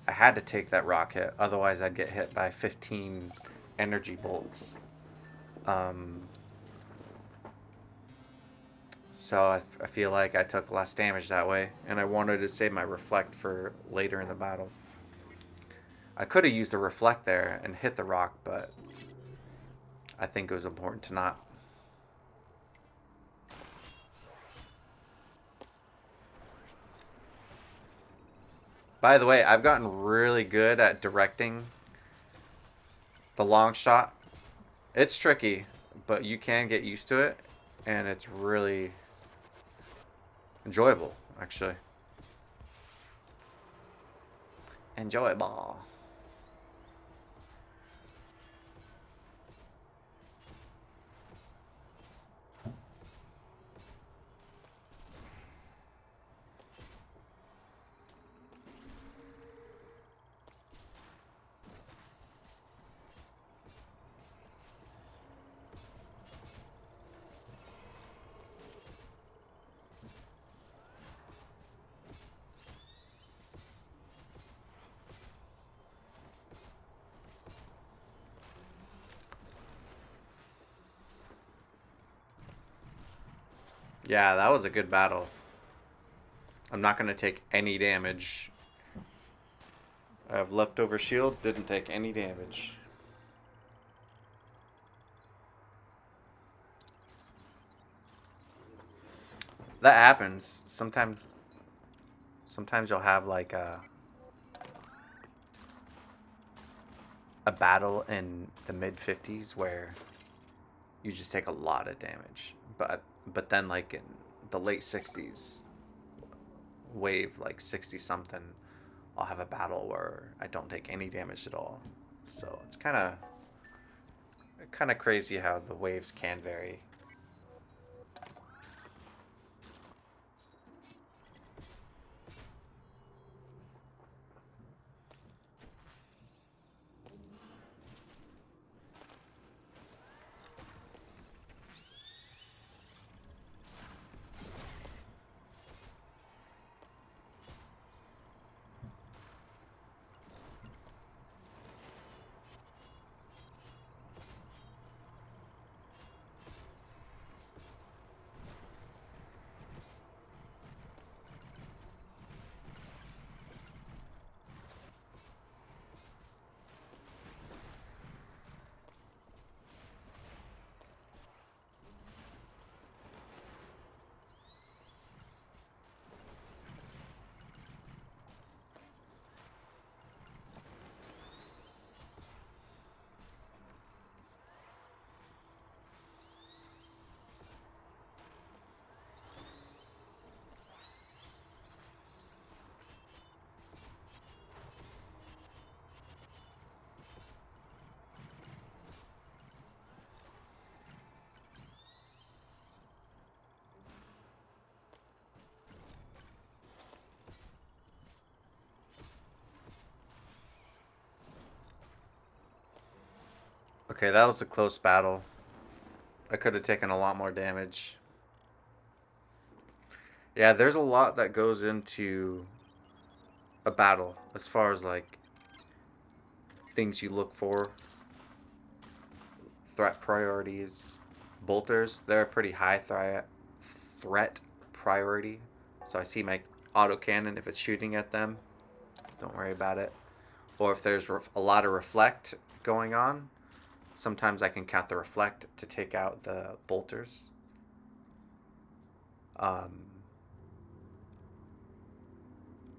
I had to take that rock hit, otherwise I'd get hit by 15 energy bolts. So I feel like I took less damage that way, and I wanted to save my reflect for later in the battle. I could have used the reflect there and hit the rock, but I think it was important to not. By the way, I've gotten really good at directing the long shot. It's tricky, but you can get used to it, and it's really enjoyable, actually. Enjoyable. Yeah, that was a good battle. I'm not going to take any damage. I have leftover shield, didn't take any damage. That happens. Sometimes you'll have like a battle in the mid 50s where you just take a lot of damage. But then like in the late 60s, wave like 60 something, I'll have a battle where I don't take any damage at all. So it's kind of crazy how the waves can vary. Okay, that was a close battle. I could have taken a lot more damage. Yeah, there's a lot that goes into a battle as far as like things you look for, threat priorities. Bolters, they're a pretty high threat priority. So I see my autocannon, if it's shooting at them, don't worry about it. Or if there's a lot of reflect going on, sometimes I can count the reflect to take out the bolters. Um,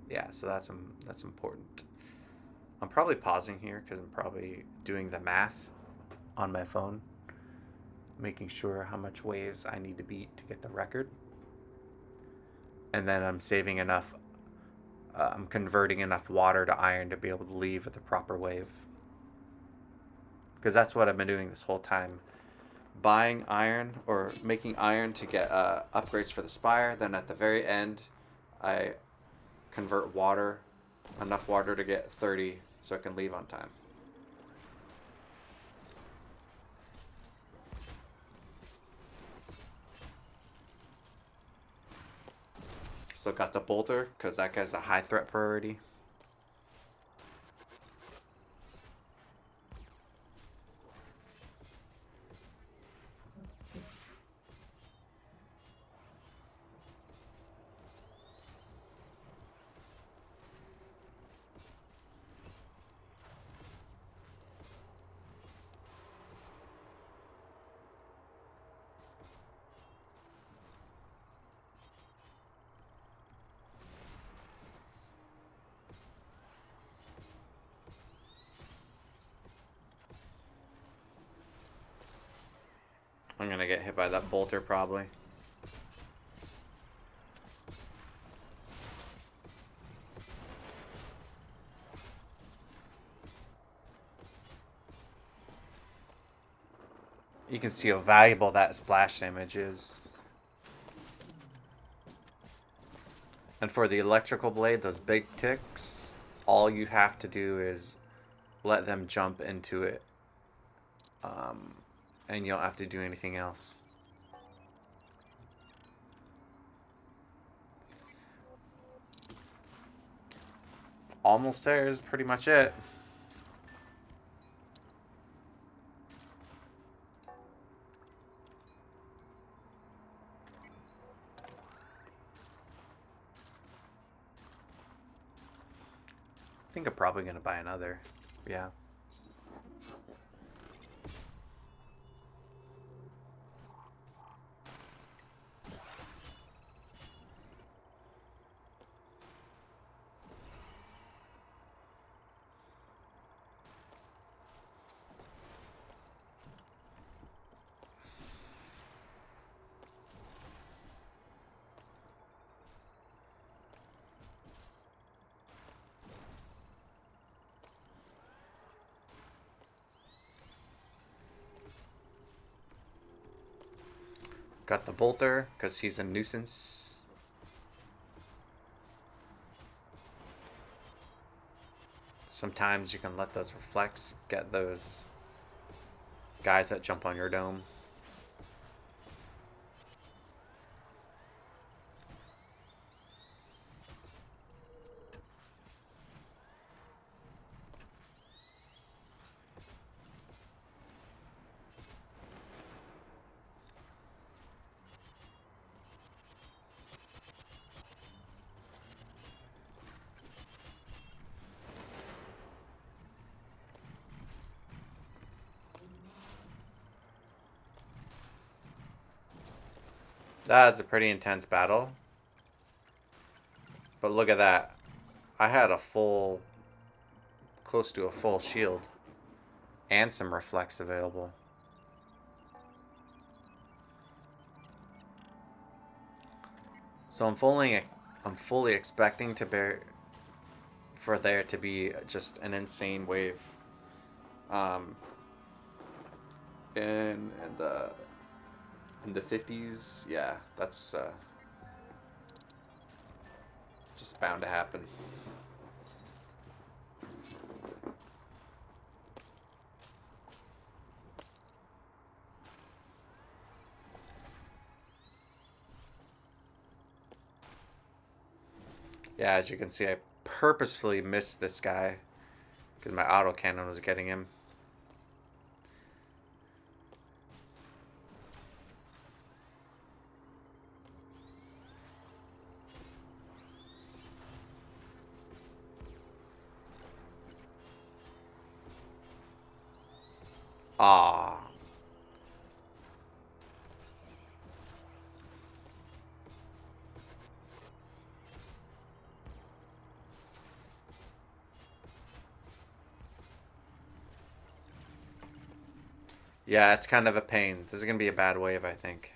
yeah, so that's important. I'm probably pausing here because I'm probably doing the math on my phone, making sure how much waves I need to beat to get the record. And then I'm saving enough, I'm converting enough water to iron to be able to leave at the proper wave. Because that's what I've been doing this whole time. Buying iron or making iron to get upgrades for the spire. Then at the very end, I convert water, enough water to get 30 so I can leave on time. So got the bolter because that guy's a high threat priority. I'm gonna get hit by that bolter probably. You can see how valuable that splash damage is. And for the electrical blade, those big ticks, all you have to do is let them jump into it. And you don't have to do anything else. Almost there is pretty much it. I think I'm probably going to buy another. Yeah. Got the bolter because he's a nuisance. Sometimes you can let those reflects get those guys that jump on your dome. That is a pretty intense battle. But look at that. I had a full, close to a full shield. And some reflects available. So I'm fully expecting for there to be just an insane wave. In the 50s, yeah, that's just bound to happen. Yeah, as you can see, I purposefully missed this guy because my autocannon was getting him. Ah. Yeah, it's kind of a pain. This is going to be a bad wave, I think.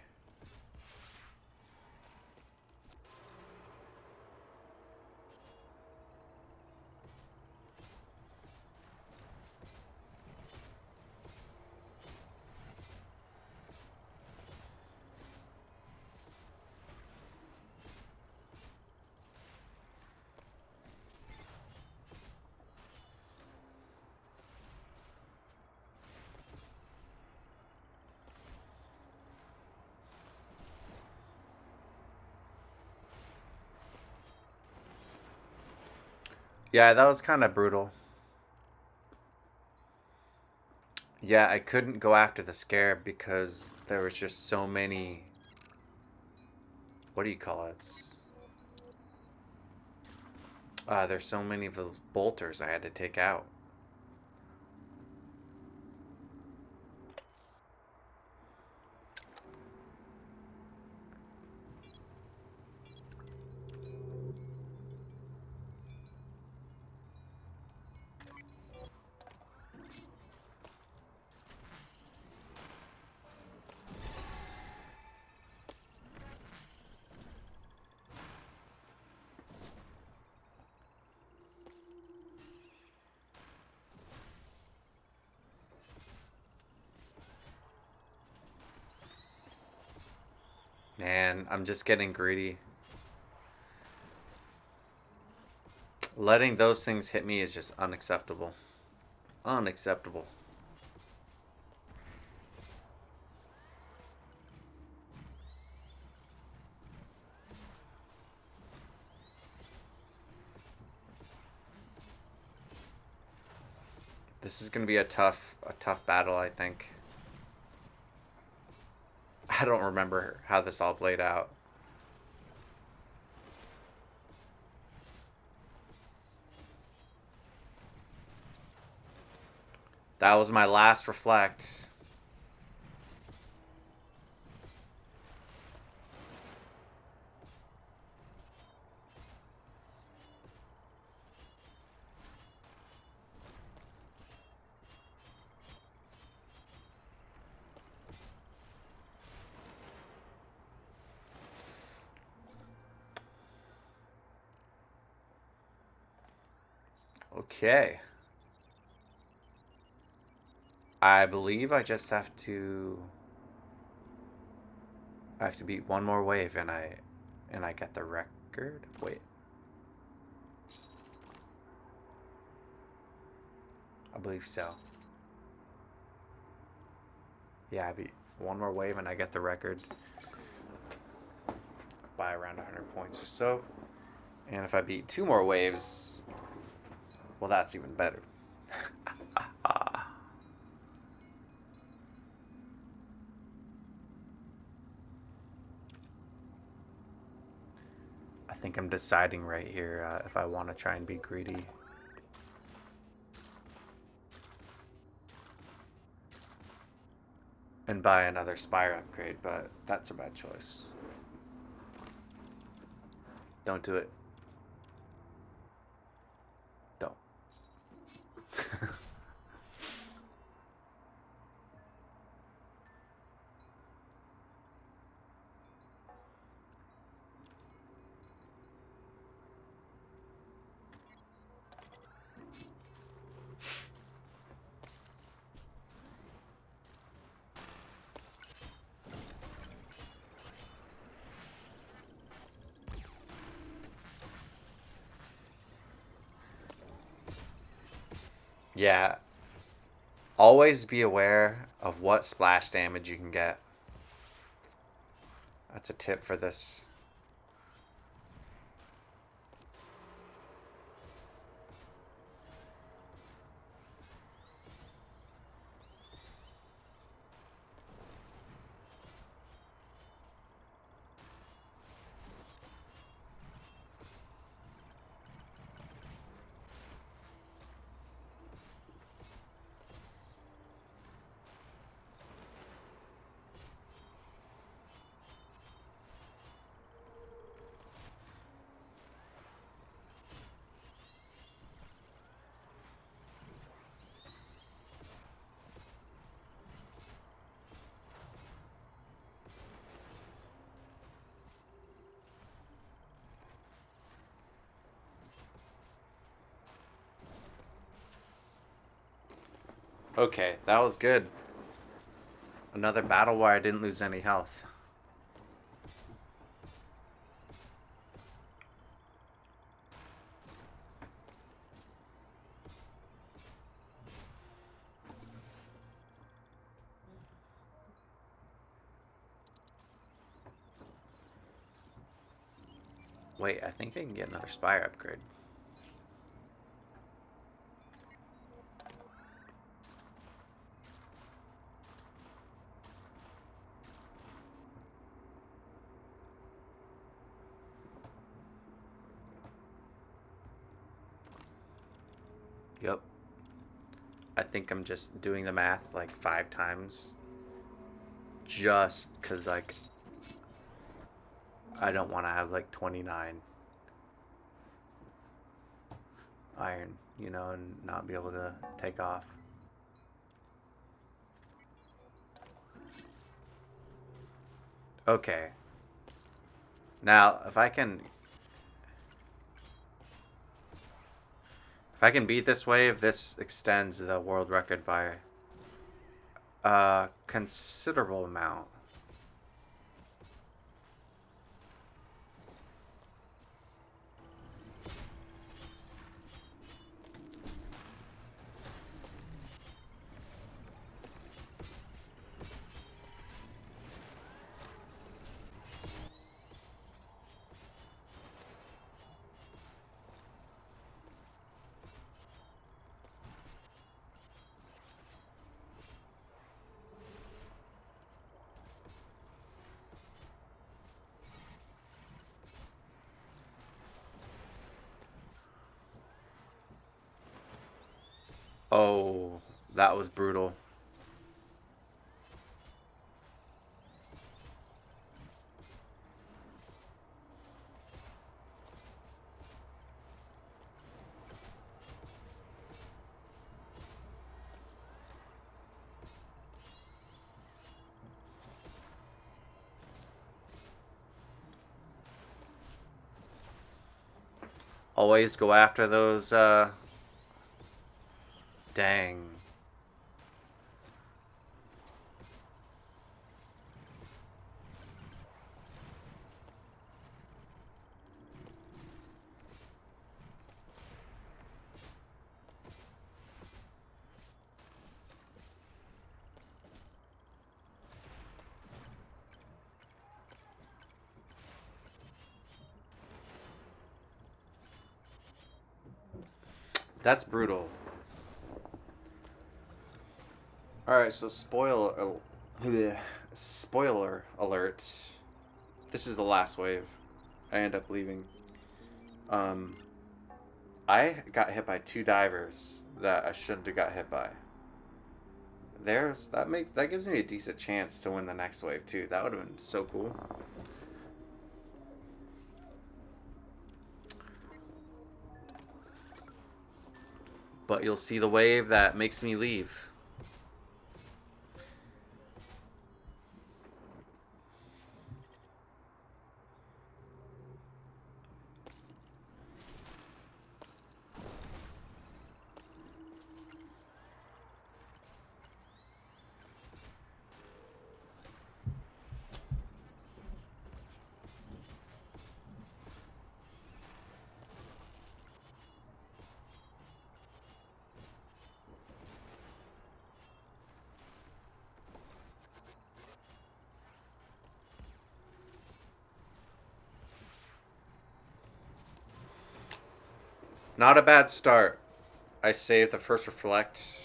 Yeah, that was kind of brutal. Yeah, I couldn't go after the scarab because there was just so many. What do you call it? There's so many of those bolters I had to take out. Man, I'm just getting greedy. Letting those things hit me is just unacceptable. Unacceptable. This is going to be a tough battle, I think. I don't remember how this all played out. That was my last reflect. Okay. I believe I just have to. I have to beat one more wave, and I get the record. Wait. I believe so. Yeah, I beat one more wave, and I get the record by around 100 points or so. And if I beat two more waves, well, that's even better. I think I'm deciding right here if I want to try and be greedy. And buy another Spire upgrade, but that's a bad choice. Don't do it. Don't. Yeah, always be aware of what splash damage you can get. That's a tip for this. Okay, that was good. Another battle where I didn't lose any health. Wait, I think I can get another Spire upgrade. Yep. I think I'm just doing the math like 5 times. Just because, like, I don't want to have like 29 iron, you know, and not be able to take off. Okay. Now, if I can beat this wave, this extends the world record by a considerable amount. Oh, that was brutal. Always go after those, dang. That's brutal. Alright, so spoiler alert. This is the last wave. I end up leaving. Um, I got hit by 2 divers that I shouldn't have got hit by. That gives me a decent chance to win the next wave too. That would have been so cool. But you'll see the wave that makes me leave. Not a bad start. I saved the first reflect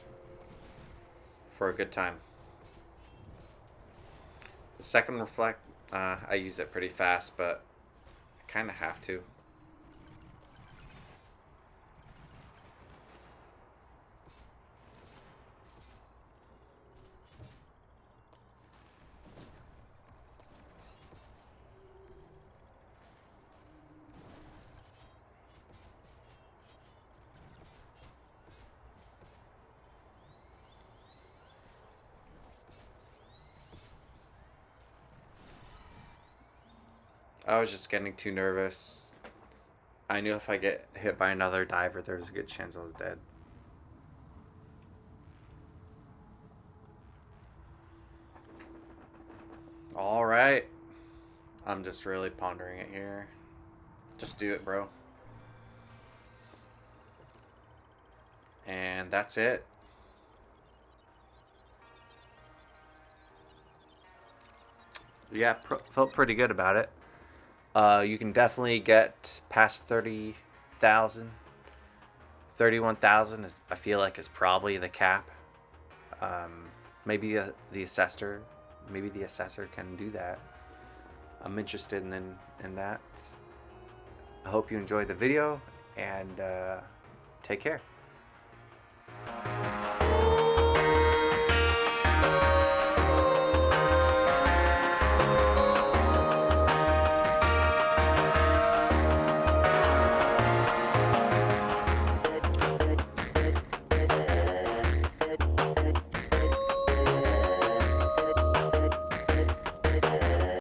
for a good time. The second reflect, I use it pretty fast, but I kind of have to. I was just getting too nervous. I knew if I get hit by another diver, there was a good chance I was dead. All right. I'm just really pondering it here. Just do it, bro. And that's it. Yeah, felt pretty good about it. You can definitely get past 30,000. 31,000 is, I feel like, is probably the cap. Um, maybe maybe the assessor can do that. I'm interested in that. I hope you enjoyed the video, and take care.